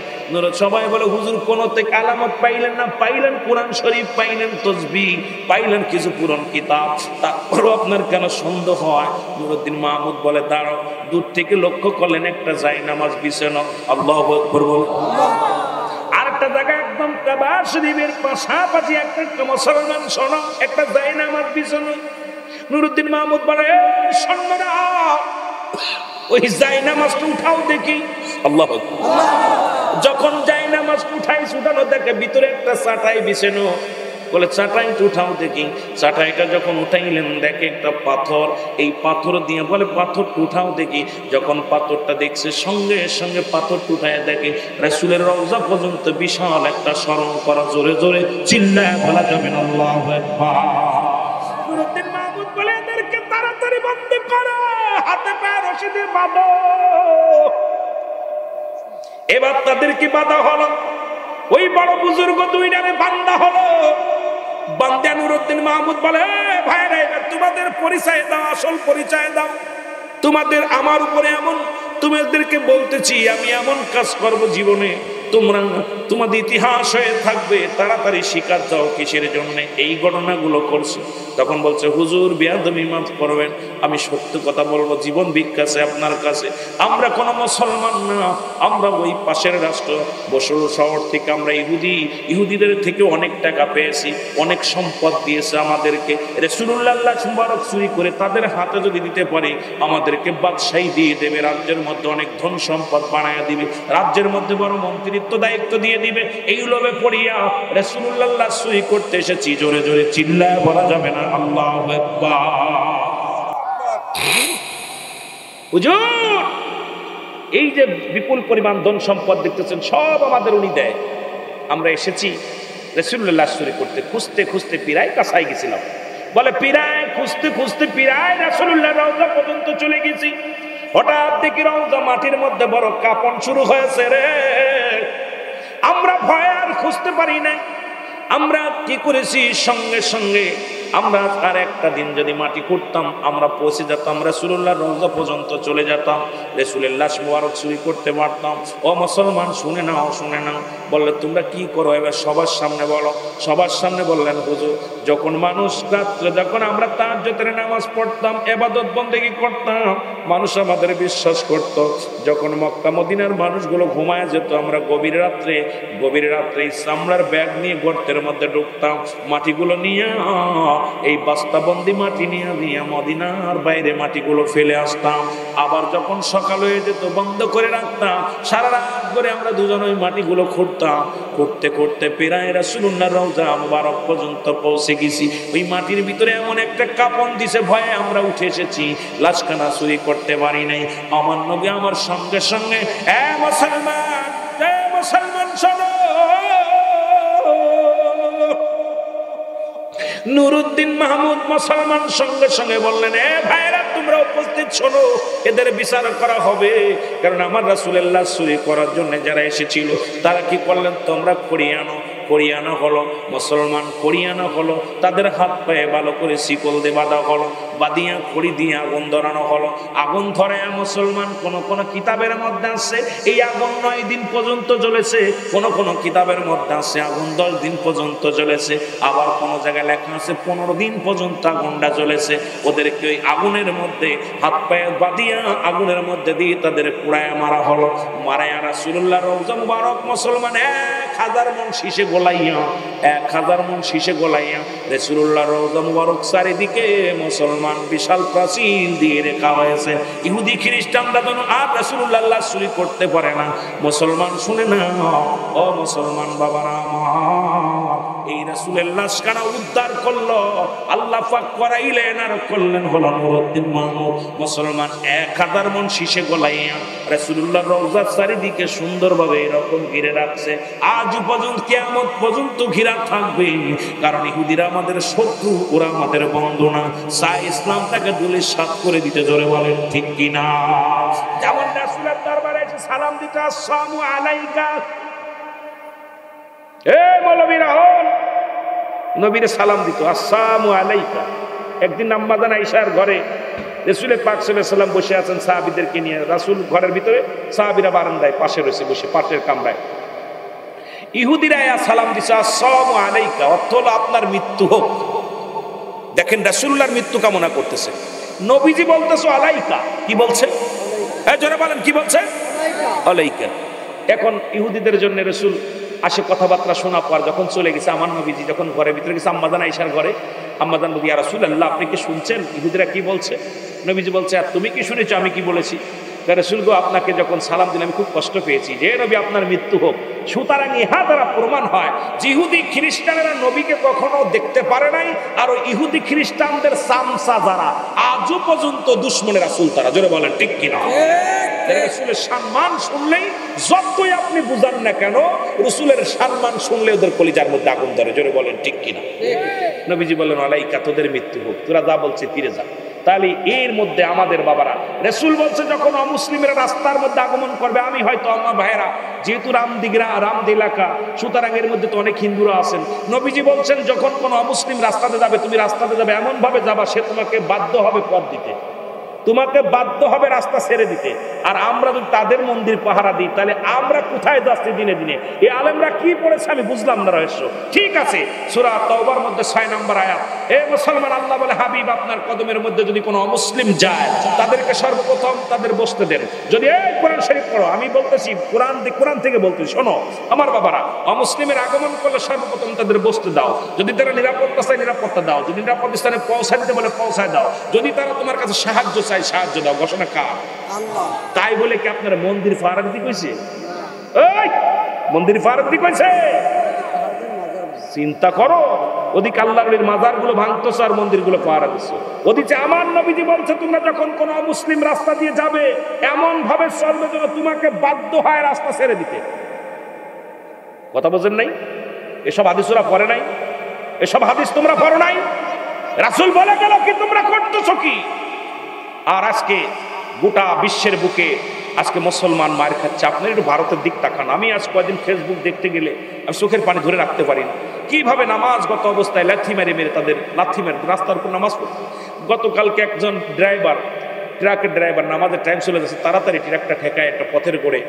সবাই বলে হুজুর কোন থেকে আলামত পাইলেন না? পাইলেন কোরআন শরীফ, পাইলেন তসবিহ, পাইলেন কিছু পুরান কিতাব, তারপরও আপনার কেন সন্দেহ হয়? নুরউদ্দিন মাহমুদ বলে দাঁড়াও। দূর থেকে লক্ষ্য করলেন একটা জায়নামাজ বিছানো। আল্লাহু আকবার বল। আরেকটা জায়গা একদম কাবা শরীফের পাশাপাশি একটা মুসলমান শোনো, একটা জায়নামাজ বিছানো। নুরউদ্দিন মাহমুদ বলে সৈন্যরা ওই জায়নামাজটা উঠাও দেখি। আল্লাহু আকবার। যখন জায়নামাজটা উঠানো দেখে ভিতরে একটা চাটাই বিছানো। বলে চাটাইটা উঠাও দেখি। চাটাইটা যখন উঠাইলেন দেখে একটা পাথর, এই পাথর দিয়ে বলে পাথরটা উঠাও দেখি। যখন পাথরটা দেখছে সঙ্গে সঙ্গে পাথরটা উঠায় দেখে রাসূলের রওজা পর্যন্ত বিশাল একটা স্মরণ করা। জোরে জোরে চিল্লায় বলা যাবে না আল্লাহু আকবার। নুরউদ্দিন মাহমুদ বলে এদেরকে তাড়াতাড়ি বন্দি করো, হাতে পায়ে রশি দিয়ে বাঁধো। এবার তাদেরকে বাঁধা হলো। ওই বড় বুজুর্গ দুইটারে বান্দা হলো। বান্দা নুরউদ্দিন মাহমুদ বলে, ভাইরা এবার তোমাদের পরিচয় দাও, আসল পরিচয় দাও। তোমাদের আমার উপরে এমন, তোমাদেরকে বলতেছি আমি এমন কাজ করব জীবনে তোমরা তোমাদের ইতিহাস হয়ে থাকবে, তাড়াতাড়ি শিকার যাও কিসের জন্য এই ঘটনাগুলো করছো। তখন বলছে, হুজুর বেয়াদবি মাফ করবেন, আমি সত্য কথা বলবো, জীবন ভিক্ষাছে আপনার কাছে। আমরা কোনো মুসলমান না, আমরা ওই পাশের রাষ্ট্র বসরা শহর থেকে আমরা ইহুদিদের থেকে অনেক টাকা পেয়েছি, অনেক সম্পদ দিয়েছে আমাদেরকে। রাসূলুল্লাহ মুবারক চুরি করে তাদের হাতে যদি দিতে পারি আমাদেরকে বাদশাহী দিয়ে দেবে, রাজ্যের মধ্যে অনেক ধন সম্পদ বানায় দিবে, রাজ্যের মধ্যে বড় মন্ত্রিত্ব দায়িত্ব দিয়ে দিবে। এই লোভে পড়িয়া রাসূলুল্লাহ চুরি করতে এসেছি। জোরে জোরে চিল্লায় বলা যাবে না আল্লাহু আকবার। হুজুর এই যে বিপুল পরিমাণ ধন সম্পদ দেখতেছেন সব আমাদের উনি দেয়। আমরা এসেছি রাসূলুল্লাহ চুরি করতে, খুঁজতে খুঁজতে পিরায় কাছাই গেছিলাম। বলে পিরায় খুঁজতে খুঁজতে পিরায় রাসূলুল্লাহ রওজা পর্যন্ত চলে গেছি। হঠাৎ দেখি রওজা মাটির মধ্যে বড় কাঁপন শুরু হয়েছে রে। আমরা ভয় আর খুঁজতে পারি নাই। আমরা কি করেছি, সঙ্গে সঙ্গে আমরা আর একটা দিন যদি মাটি করতাম আমরা পৌঁছে যেতাম রাসূলুল্লাহ রওজা পর্যন্ত চলে যেতাম, রাসূলের লাশ মুবারক চুরি করতে পারতাম। ও মুসলমান শুনে নাও, শুনে নাও। বললে তোমরা কি করো এবার সবার সামনে বলো। সবার সামনে বললেন, হুজুর যখন মানুষ রাত্রে যখন আমরা তাহাজ্জুদের নামাজ পড়তাম, ইবাদত বন্দেগী করতাম, মানুষ আমাদের বিশ্বাস করত। যখন মক্কা মদিনার মানুষগুলো ঘুমায় যেত, আমরা গভীর রাত্রে চামড়ার ব্যাগ নিয়ে গর্তের মধ্যে ঢুকতাম, মাটিগুলো নিয়ে এই বাস্তাবন্দি মাটি নিয়ে মদিনার বাইরে মাটিগুলো ফেলে আসতাম। আবার যখন সকাল হয়ে যেত বন্ধ করে রাখতাম। সারা রাত ধরে আমরা দুজন ওই মাটিগুলো খুঁড়তাম। করতে করতে প্রায় রাসূলুল্লাহ রওজা মুবারক পর্যন্ত পৌঁছে গেছি। ওই মাটির ভিতরে এমন একটা কাঁপন দিছে, ভয়ে আমরা উঠে এসেছি, লাশখানা চুরি করতে পারি নাই। আমার নবী আমার সঙ্গে সঙ্গে, এ মুসলমান শোনো। নুরউদ্দিন মাহমুদ মুসলমান সঙ্গে সঙ্গে বললেন, এ ভাইরা তোমরা উপস্থিত শোনো, এদের বিচার করা হবে। কারণ আমার রাসূলুল্লাহ চুরি করার জন্য যারা এসেছিল তারা কি করলেন, তোমরা করিয়ানো হলো, মুসলমান করিয়ানো হলো, তাদের হাত পায়ে ভালো করে শিকল দিয়ে বাঁধা হলো, বাঁধিয়া খড়ি দিয়ে আগুন ধরানো হলো। আগুন ধরে মুসলমান কোন কিতাবের মধ্যে আছে এই আগুন 9 দিন পর্যন্ত জ্বলেছে, কোন কিতাবের মধ্যে আছে আগুন 10 দিন পর্যন্ত জ্বলেছে, আবার কোন জায়গায় লেখা আছে 15 দিন পর্যন্ত আগুনটা জ্বলেছে। ওদেরকে ওই আগুনের মধ্যে হাত পায়ে বাঁধিয়া আগুনের মধ্যে দিয়ে তাদের পুড়ায় মারা হলো। মারায়া রাসূলুল্লাহ রওজা মুবারক মুসলমান 1000 মণ শীষে গোলাইয়া, 1000 মণ শীষে গোলাইয়া রাসূলুল্লাহ রওজা মুবারক চারিদিকে মুসলমান বিশাল প্রাচীর দিয়ে রেখা হয়েছে। ইহুদি খ্রিস্টানরা যেন আর রাসূলুল্লাহ লাশ চুরি করতে পারে না। মুসলমান শুনে না, ও মুসলমান বাবারা আমার, এই রাসূলের লাশখানা উদ্ধার করলো আল্লাহ পাক, করাইলেন আর করলেন হলো নুরউদ্দিন মাহমুদ। মুসলমান 1000 মণ শীষে গোলাইয়া রাসূলুল্লাহ রওজার চারিদিকে সুন্দরভাবে এরকম ঘিরে রাখছে। আজ পর্যন্ত কিয়ামত পর্যন্ত ঘিরা থাকবে। কারণ ইহুদিরা আমাদের শত্রু, ওরা আমাদের বন্ধু না। চাই ইসলামটাকে দুলিশ সাত করে দিতে, জোরে বলেন ঠিক কিনা। যেমন রাসূলের দরবারে এসে সালাম দিতে, আসসালামু আলাইকা, এ মৌলবীরা হন, নবীরে সালাম দিত, আসসালামু আলাইকা। একদিন আম্মা জান আয়েশার ঘরে রাসূল পাক সাল্লাল্লাহু আলাইহি ওয়াসাল্লাম বসে আছেন সাহাবীদেরকে নিয়ে। রাসূল ঘরের ভিতরে, সাহাবীরা বারান্দায় পাশে রয়েছে বসে, পাশের কামরায়। ইহুদিরা সালাম দিছে, আসসালামু আলাইকা, অর্থ হলো আপনার মৃত্যু হোক। দেখেন রাসূলুল্লাহর মৃত্যু কামনা করতেছে, নবীজি বলতেছে আলাইকা। কি বলছে? জোরে বলেন, কি বলছে? আলাইকা। এখন ইহুদিদের জন্য রাসূল আসে, কথাবার্তা শোনা পর যখন চলে গেছে, আমার নবীজি যখন ঘরের ভিতরে গেছে আম্মা জান আয়েশার ঘরে, আম্মা জান বলি, ইয়া রাসূলুল্লাহ আপনি কি শুনছেন ইহুদিরা কি বলছে? নবীজি বলছে, আর তুমি কি শুনেছো, আমি কি বলেছি? রাসূল গো, আপনাকে যখন সালাম দিলাম আমি খুব কষ্ট পেয়েছি, যে নবী আপনার মৃত্যু হোক। সুতরাং ইহা দ্বারা প্রমাণ হয় যে ইহুদি খ্রিস্টানেরা নবীকে কখনো দেখতে পারে নাই, আর ওই ইহুদি খ্রিস্টানদের সামসা যারা আজও পর্যন্ত দুশমনের রাসূল তারা, জোরে বলেন ঠিক কিনা। রাসূলের সম্মান শুনলেই যতই আপনি বুঝান না কেন, রাসূলের সম্মান শুনলে ওদের কলিজার মধ্যে আগুন ধরে, জোরে বলেন ঠিক কিনা। নবীজি বলেন, আলাইকা, তোদের মৃত্যু হোক, তোরা যা বলছে ফিরে যা। তাহলে এর মধ্যে আমাদের বাবারা, রাসূল বলছে যখন অমুসলিমেরা রাস্তার মধ্যে আগমন করবে, আমি হয়তো আমার ভাইয়েরা যেহেতু রামদ এলাকা, সুতরাং এর মধ্যে তো অনেক হিন্দুরা আছেন, নবীজি বলছেন যখন কোনো অমুসলিম রাস্তাতে যাবে, তুমি রাস্তাতে যাবে এমন ভাবে যাবা সে তোমাকে বাধ্য হবে পথ দিতে, তোমাকে বাধ্য হবে রাস্তা ছেড়ে দিতে। আর আমরা যদি তাদের মন্দির পাহারা দিই, তাহলে আমরা কোথায় যাচ্ছি দিনে দিনে? এই আলেমরা কি পড়েছে আমি বুঝলাম না রহস্য। ঠিক আছে, সূরা তাওবার মধ্যে 6 নম্বর আয়াত, এ মুসলমান, আল্লাহ বলে হাবিব আপনার কদমের মধ্যে যদি কোনো অমুসলিম যায়, তাদেরকে সর্বপ্রথম তাদের বসতে দেন। যদি এই কোরআন শরীফ পড়ো, আমি বলতেছি কোরআন থেকে বলতেছি, শোনো আমার বাবারা, অমুসলিমের আগমন করলে সর্বপ্রথম তাদের বসতে দাও। যদি তারা নিরাপত্তা চায় নিরাপত্তা দাও, যদি নিরাপদ স্থানে পৌঁছায় দিতে বলে পৌঁছায় দাও, যদি তারা তোমার কাছে সাহায্য চাই সাহায্য দাও। ঘোষণা কার? আল্লাহ। তাই বলে কি আপনারা মন্দির ফারাক দি কইছে? এই মন্দির ফারাক দি কইছে? চিন্তা করো, ওদিকে আল্লাহর ওলির মাজারগুলো ভাঙতেছে আর মন্দিরগুলো পাহারা দিচ্ছে। ওদিকে আমার নবীজি বলছে তোমরা যখন কোনো মুসলিম রাস্তা দিয়ে যাবে এমন ভাবে চলবে যেন তোমাকে বাধ্য হয় রাস্তা ছেড়ে দিতে। কথা বোঝেন নাই? এসব হাদিস ওরা পড়ে নাই, এসব হাদিস তোমরা পড়ো নাই। রাসূল বলে গেল কি তোমরা করতেছো কি? আর আজকে গোটা বিশ্বের বুকে আজকে মুসলমান মার খাচ্ছে। আপনার একটু ভারতের দিক তাকান। আমি আজ কয়েকদিন ফেসবুক দেখতে গেলে আমি চোখের পানি ধরে রাখতে পারি না, কিভাবে নামাজগত অবস্থায় লাথি মেরে তাদের লাথি মেরে রাস্তার উপর নামাজ পড়ছে। গতকালকে একজন ড্রাইভার, ট্রাকের ড্রাইভার, নামাজের টাইম চলে যাচ্ছে, তাড়াতাড়ি ট্রাকটা ঠেকায় একটা পথের করে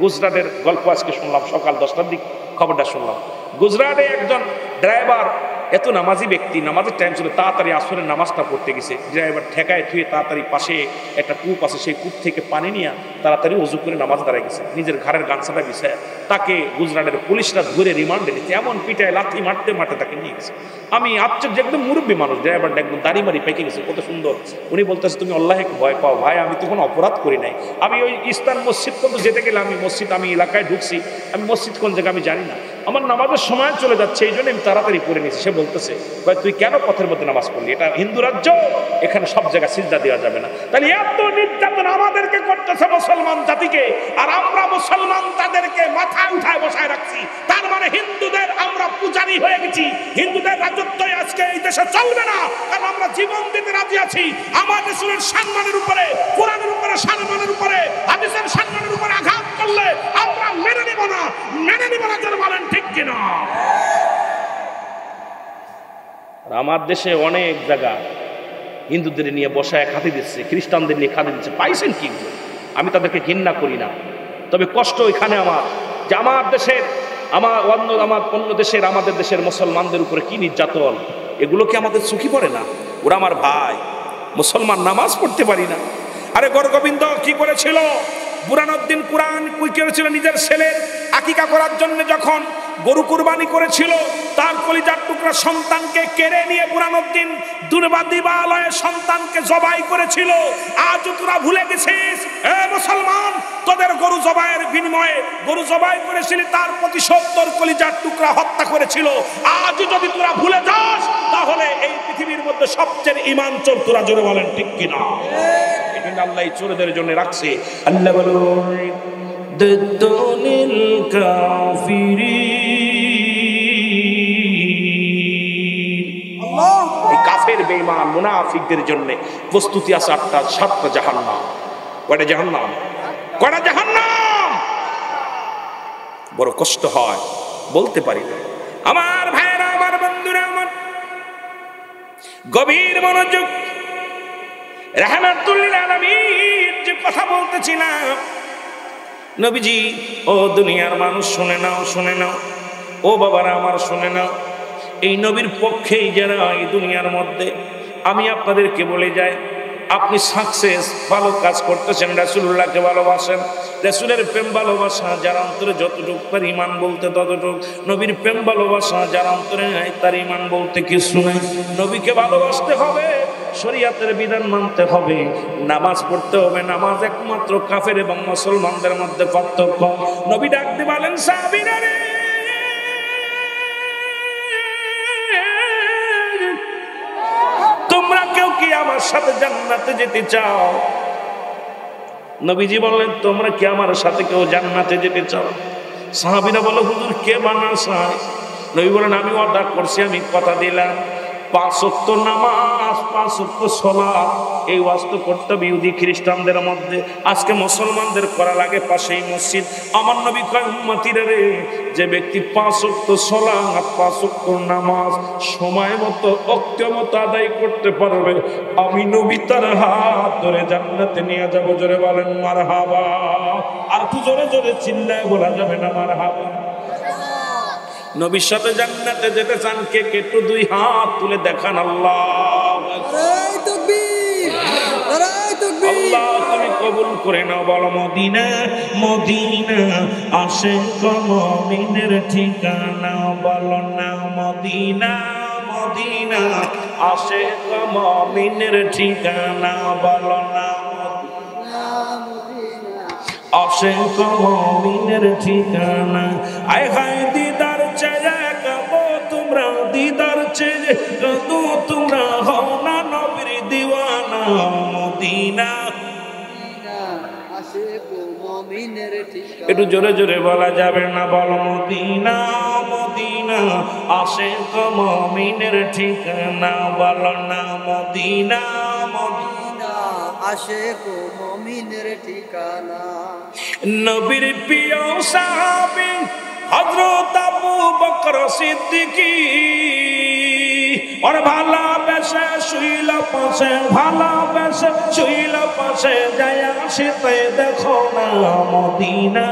গুজরাটের গল্প আজকে শুনলাম, সকাল 10টার দিক খবরটা শুনলাম। গুজরাটে একজন ড্রাইভার, এত নামাজি ব্যক্তি, নামাজের টাইম ছিল, তাড়াতাড়ি আসরের নামাজটা পড়তে গেছে, ড্রাইভার ঠেকায় থুয়ে তাড়াতাড়ি পাশে একটা কূপ আছে, সেই কূপ থেকে পানি নিয়ে তাড়াতাড়ি ওযু করে নামাজ দাঁড়ায় গেছে, নিজের ঘাড়ের গামছাটা বিছায়। তাকে গুজরাটের পুলিশরা ধরে রিমান্ডে নিচ্ছে, এমন পিটায় লাথি মারতে মারতে তাকে নিয়ে গেছে। আমি আশ্চর্য, একদম মুরব্বী মানুষ, ড্রাইভারটা একদম দাড়ি মারি পেকে গেছে, কত সুন্দর। উনি বলতেছে তুমি আল্লাহকে ভয় পাও। ভাই আমি তো কোনো অপরাধ করি নাই, আমি ওই ইস্তান মসজিদ পর্যন্ত যেতে গেলে আমি এলাকায় ঢুকছি, আমি মসজিদ কোন জায়গায় আমি জানি না, আমার নামাজের সময় চলে যাচ্ছে, এই জন্য আমি তাড়াতাড়ি পড়ে নিয়েছি। সে বলতেছে তুই কেন পথের মধ্যে নামাজ পড়লি? এটা হিন্দু রাজ্য, এখানে সব জায়গায় সিজদা দেওয়া যাবে না। তাহলে এত নির্যাতন আমাদেরকে করতেছে মুসলমান জাতিকে, আর আমরা মুসলমান তাদেরকে মাথায় উঠায় বসায় রাখছি। তার মানে হিন্দুদের আমরা পূজারী হয়ে গেছি, হিন্দুদের রাজত্ব আজকে এই দেশে চলবে না, কারণ আমরা জীবন দিতে রাজি আছি। আমার রাসূলের সম্মানের উপরে, কোরআনের উপরে, সম্মানের উপরে, হাদিসের সম্মানের উপরে আঘাত করলে আমরা মেনে নিব না যারা বলেন ঠিক কিনা। আমার দেশে অনেক জায়গা হিন্দুদের নিয়ে বসায় খাতে দিচ্ছে, খ্রিস্টানদের নিয়ে খাতে দিচ্ছে, পাইছেন কি? আমি তাদেরকে ঘৃণা করি না, তবে কষ্ট এখানে আমার যে অন্য দেশের আমাদের দেশের মুসলমানদের উপরে কি নির্যাতন, এগুলো কি আমাদের চোখে পড়ে না? ওরা আমার ভাই, মুসলমান, নামাজ পড়তে পারি না। আরে গরগোবিন্দ কি করেছিল? বুরহানুদ্দিন কুরআন করেছিল নিজের ছেলের আকিকা করার জন্য, যখন গরু কুরবানি করেছিল, তার কলিজার টুকরা সন্তানকে কেড়ে নিয়ে বুরহানুদ্দিন দিবালয়ে সন্তানকে জবাই করেছিল। আজ তোরা ভুলে গেছিস? এ মুসলমান, তোদের গরু জবাইয়ের বিনিময়ে গরু জবাই করেছিলি, তার প্রতিশোধ তোর কলিজার টুকরা হত্যা করেছিল। আজ যদি তোরা ভুলে যাস, তাহলে এই পৃথিবীর মধ্যে সবচেয়ে ঈমান চোর তোরা, জোরে বলেন ঠিক কিনা? এটা আল্লাহ এই চোরদের জন্য রাখছে। আল্লাহ বলেন দুনিল কাফিরিন, এই কাফের বেঈমান মুনাফিকদের জন্য প্রস্তুতি আছে 7টা জাহান্নাম। কয়টা জাহান্নাম? বড় কষ্ট হয়, বলতে পারি না। আমার ভাইরা, আমার বন্ধুরা, আমার গভীর মনোযোগ, রাহমাতুল লিল আলামিন যে কথা বলতেছিলাম, নবীজি ও দুনিয়ার মানুষ শুনে নাও, ও বাবারা আমার শুনে নাও, এই নবীর পক্ষেই যারা এই দুনিয়ার মধ্যে, আমি আপনাদেরকে বলে যাই, আপনি সাকসেস, ভালো কাজ করতেছেন, রাসূলুল্লাহকে ভালোবাসেন, রাসূলের প্রেম ভালোবাসা যার অন্তরে যতটুকু তার ঈমান বলতে ততটুকু, নবীর প্রেম ভালোবাসা যার অন্তরে নাই তার ঈমান বলতে কিছু নাই। নবীকে ভালোবাসতে হবে, শরীয়তের বিধান মানতে হবে, নামাজ পড়তে হবে। নামাজ একমাত্র কাফের এবং মুসলমানদের মধ্যে পার্থক্য। নবী ডাক দিয়ে বলেন, সাহাবীরা রে, তোমরা কেউ কি আমার সাথে জান্নাতে যেতে চাও? নবীজি বললেন, তোমরা কি আমার সাথে কেউ জান্নাতে যেতে চাও? সাহাবীরা বলে, হুজুর কে বানা চায়? নবী বলেন, আমি ওয়াদা করছি, আমি কথা দিলাম, 5 ওয়াক্ত নামাজ, 5 ওয়াক্ত সালাত, এই ওয়াজ তো করতে হবে ইহুদি খ্রিস্টানদের মধ্যে। আজকে মুসলমানদের করা লাগে পাশেই মসজিদ। আমার নবী কয় উম্মতিরা রে, যে ব্যক্তি 5 ওয়াক্ত সালাত, 5 ওয়াক্ত নামাজ সময় মতো ওয়াক্ত মতো আদায় করতে পারবে, আমি নবী তার হাত ধরে জান্নাতে নিয়ে যাব। জোরে বলেন মারহাবা। আর একটু জোরে জোরে চিল্লায় বলা যাবে না মারহাবা? নবীর সাথে জান্নাতে যেতে চান কে কে? একটু 2 হাত তুলে দেখান। আল্লাহু আকবার। নারায়ে তাকবীর, নারায়ে তাকবীর। আল্লাহ তুমি কবুল করে নাও। বলো মদিনা, মদিনা আশিক মুমিনের ঠিকানা। বলো না মদিনা, মদিনা আশিক মুমিনের ঠিকানা। বলো না আশিক মুমিনের ঠিকানা। আয় হায় দিদার চেয়ে কাঁদো তোমরা, দিদার চেয়ে কাঁদো তোমরা, হও না নবীর দিওয়ানা। মদিনা, একটু জোরে জোরে বলা যাবে না? বল মদিনা, মদিনা আশিক মুমিনের ঠিকানা। বল না মদিনা, মদিনা আশিক মুমিনের ঠিকানা। নবীর প্রিয় সাহাবী হযরত আবু বকর সিদ্দিকী, ওর ভালোবেসে শুইল পাশে, ভালোবেসে শুইল পাশে, যায় আসিতে দেখো না মদিনা,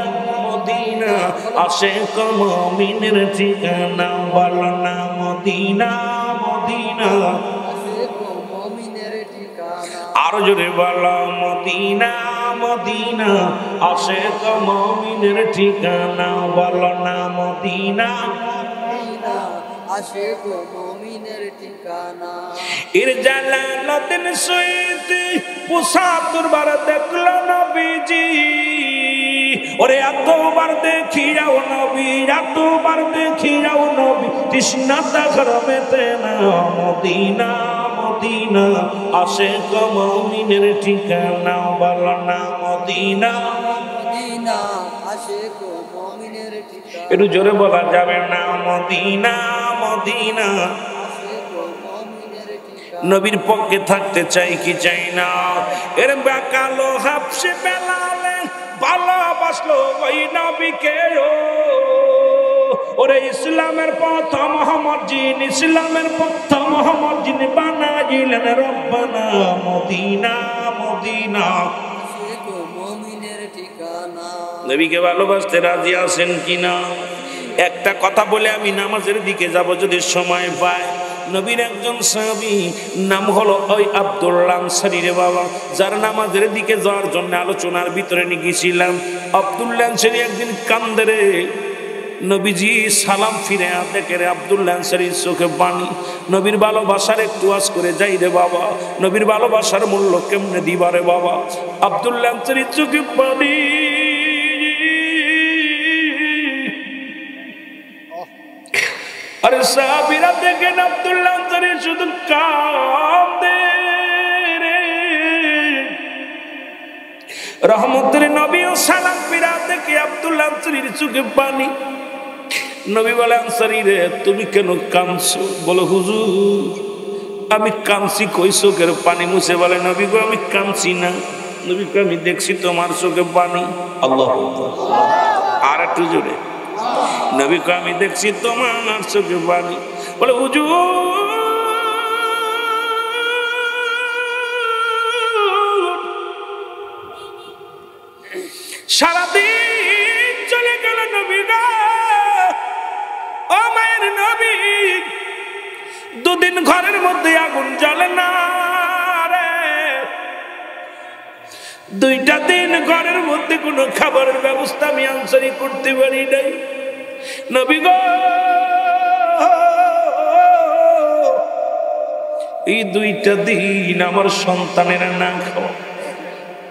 মদিনা আশিক মুমিনের ঠিকানা। বল না মদিনা, মদিনা আশিক মুমিনের ঠিকানা। আরো জোরে বলো মদিনা, মদিনা আশিক মুমিনের ঠিকানা। বলো না মদিনা, মদিনা আশিক মুমিনের ঠিকানা। এর জালালউদ্দিন সুয়ুতি ৭৫ বার দেখলো নবীজি, ওরে এতবার দেখিয়াও নবী, এতবার দেখিয়াও নবী, তৃষ্ণা দেখার মেটে না। মদিনা, মদিনা আশিক মুমিনের ঠিকানা। বলো না মদিনা, মদিনা আশিক মুমিনের ঠিকানা। একটু জোরে বলা যাবে না? মদিনা, মদিনা আশিক মুমিনের ঠিকানা। নবীর পক্ষে থাকতে চাই কি চাই না? এর কালো হাফসে বেলালে ভালোবাসলো ওই নবীকে। ওরে ইসলামের প্রথম মসজিদ, ইসলামের প্রথম মসজিদ বানাইলেন রব্বানা। মদিনা, মদিনা আশিক মুমিনের ঠিকানা। নবীকে ভালোবাসতে রাজি আছেন কিনা? একটা কথা বলে আমি নামাজের দিকে যাব যদি সময় পাই। নবীর একজন সাহাবী নাম হলো ওই আব্দুল্লাহ আনসারী রে বাবা, যার নামাজের দিকে যাওয়ার জন্য আলোচনার ভিতরে নিয়ে গেছিলাম। আব্দুল্লাহ আনসারী একদিন কান্দে রে, নবীজি সালাম ফিরে দেখে রে আব্দুল্লাহ আনসারীর চোখে পানি। নবীর ভালোবাসার একটু আজ করে যাই রে বাবা, নবীর ভালোবাসার মূল্য কেমনে দিবা রে বাবা? আব্দুল্লাহ আনসারীর চোখে পানি। আরে সাহাবীরা দেখেন আব্দুল্লাহ আনসারী শুধু কাঁদে রে। রহমতের নবী ও সালাম ফিরা দেখে আব্দুল্লাহ আনসারীর চোখে পানি। নবী বলে আনসারী রে তুমি কেন কাঁদছো? বলো হুজুর আমি কাঁদছি কই চোখের পানি মুছে? বলে নবী গো আমি কাঁদছি না। নবী গো আমি দেখছি তোমার চোখে পানি। আল্লাহু আকবার। আর একটু জোরে। নবী কো আমি দেখছি তোমার চোখে পানি। বলে হুজুর সারাদিন চলে গেল নবী গো, ও মায়ের নবী, 2 দিন ঘরের মধ্যে আগুন জ্বলে না রে। 2টা দিন ঘরের মধ্যে কোনো খাবারের ব্যবস্থা আমি আনসারী করতে পারি নাই। নবী গো এই 2টা দিন আমার সন্তানেরা না খাওয়া।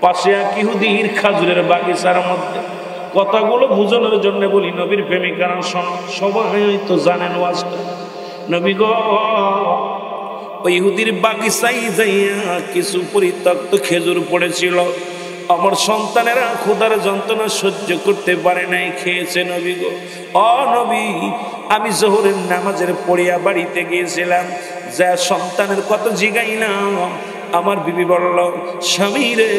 পাশে এক ইহুদির খাজুরের বাগিচার মধ্যে। কথাগুলো বুঝানোর জন্য বলি, নবীর প্রেমিকারা সবাই তো জানেন ওয়াজটা। নবী গো ওই ইহুদির বাগিচায় যাইয়া কিছু পরিত্যক্ত খেজুর পড়েছিল। আমার সন্তানেরা ক্ষুধার যন্ত্রণা সহ্য করতে পারে নাই, খেয়েছে। নবী গো ও নবী আমি জোহরের নামাজের পড়িয়া বাড়িতে গিয়েছিলাম। যা সন্তানের কত জিগাই না। আমার বিবি বলল, স্বামী রে,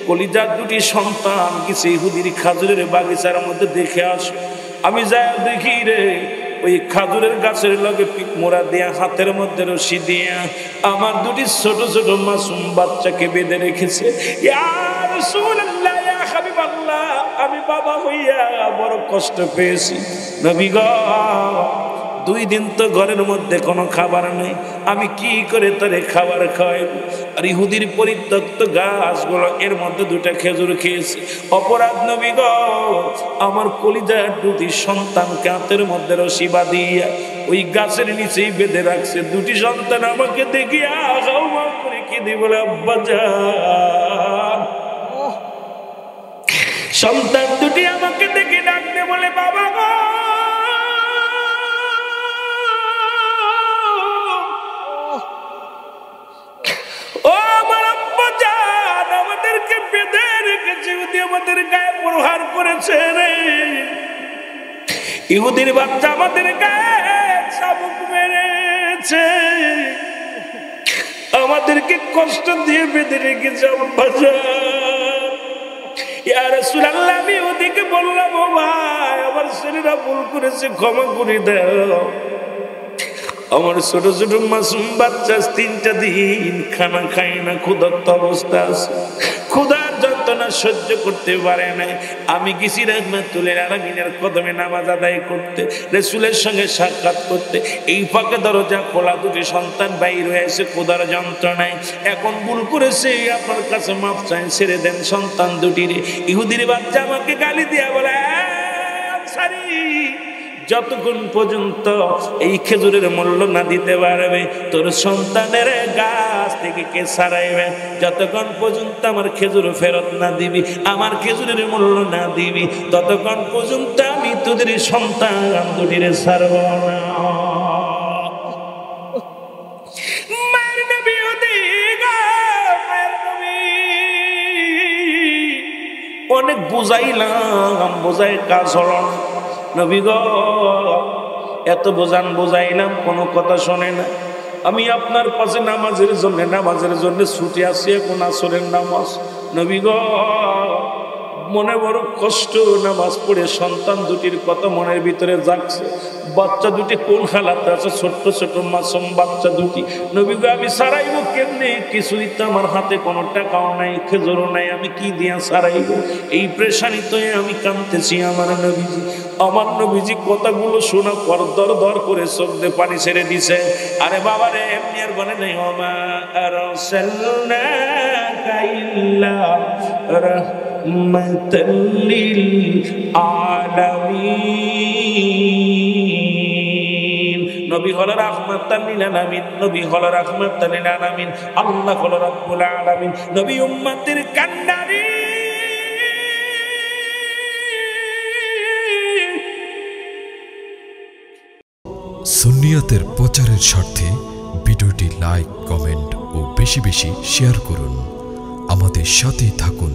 কলিজার দুটি সন্তান কিছু ইহুদির খাজুরের বাগিচার মধ্যে দেখে আসো। আমি যা দেখি রে, ওই খাজুরের গাছের লগে পিক মোড়া দিয়া, হাতের মধ্যে রশি দিয়া আমার দুটি ছোট ছোট মাসুম বাচ্চাকে বেঁধে রেখেছে। ইয়া রাসূলুল্লাহ, ইয়া হাবিবাল্লাহ, আমি বাবা হইয়া বড় কষ্ট পেয়েছি। নবী গো, 2 দিন তো ঘরের মধ্যে কোনো খাবার নেই, আমি কি করে তারে খাবার খাওয়াইব? আর ইহুদির পরিত্যক্ত গাছগুলো, এর মধ্যে 2টা খেজুর খেয়েছি। অপরাধ নবী গো, আমার কলিজার 2টি সন্তানকে হাতের মধ্যে রশি বাঁধিয়া ওই গাছের নিচেই বেঁধে রাখছে। 2টি সন্তান আমাকে দেখিয়া হাউমাউ করে কেঁদে বলে, আব্বা জান। সন্তান 2টি আমাকে দেখে ডাকতে বলে, বাবা গো। ও আমার আব্বা জান, আমাদেরকে বেঁধে রেখেছে, ইহুদি আমাদের গায়ে প্রহার করেছে রে। ইহুদির বাচ্চা আমাদের গায়ে চাবুক মেরেছে, আমাদেরকে কষ্ট দিয়ে বেঁধে রেখেছে আব্বা জান। ইয়া রাসূলুল্লাহ, আমি ওদিকে বললাম, ও ভাই, আমার ছেলেরা ভুল করেছে, ক্ষমা করে দাও। আমার ছোট ছোট মাসুম বাচ্চা 3টা দিন খানা খায় না, ক্ষুধার্ত অবস্থা আছে, ক্ষুধার যন্ত্রণা সহ্য করতে পারে না। আমি গেছি রাহমাতুল্লিল আলামিনের কদমে নামাজ আদায় করতে, রাসূলের সঙ্গে সাক্ষাৎ করতে। এই ফাঁকে দরজা খোলা, 2টি সন্তান বাইর হয়েছে ক্ষুধার যন্ত্রণায়। এখন ভুল করেছে, আপনার কাছে মাফ চাই, ছেড়ে দেন সন্তান 2টিরে। ইহুদির বাচ্চা আমাকে গালি দিয়া বলে, আনসারী, যতক্ষণ পর্যন্ত এই খেজুরের মূল্য না দিতে পারবে, তোর সন্তানের গাছ থেকে কে ছাড়াইবে? যতক্ষণ পর্যন্ত আমার খেজুর ফেরত না দিবি, আমার খেজুরের মূল্য না দিবি, ততক্ষণ পর্যন্ত আমি তোদের সন্তান 2টিরে ছাড়ব না। মায়ের নবী ওদিকে, মায়ের নবী অনেক বুঝাইলাম, বোঝাই কাজ হলো না। নবী গো, এত বোঝাইলাম, কোনো কথা শোনে না। আমি আপনার পাশে নামাজের জন্য ছুটে আসি, এখন আসরের নামাজ। নবী গো, মনে বড় কষ্ট, নামাজ পড়ে সন্তান 2টির কথা মনের ভিতরে জাগছে। বাচ্চা 2টি কোন হালাতে আছে, ছোট্ট ছোট মাসুম বাচ্চা 2টি। নবী গো, আমি সারাইব কেমনে? কিছুই তো আমার হাতে কোনো টাকাও নাই, খেজুরও নাই, আমি কি দিয়া সারাইব? এই প্রেশানিতে আমি কাঁদতেছি। আমার নবীজি কথাগুলো শোনা পর দর দর করে চোখ দিয়ে পানি ছেড়ে দিছে। আরে বাবা রে, এমনি আর বলে নাই, ওমা আরসালনাকা ইল্লা রাহমাতাল লিল আলামিন। নবী হলো রাহমাতাল লিল আলামিন, নবী হলো রাহমাতাল লিল আলামিন, আল্লাহ হলো রব্বুল আলামিন। নবী উম্মতের কান্ডারি। সুন্নিয়াতের প্রচারের স্বার্থে ভিডিওটি লাইক, কমেন্ট ও বেশি বেশি শেয়ার করুন। আমাদের সাথেই থাকুন।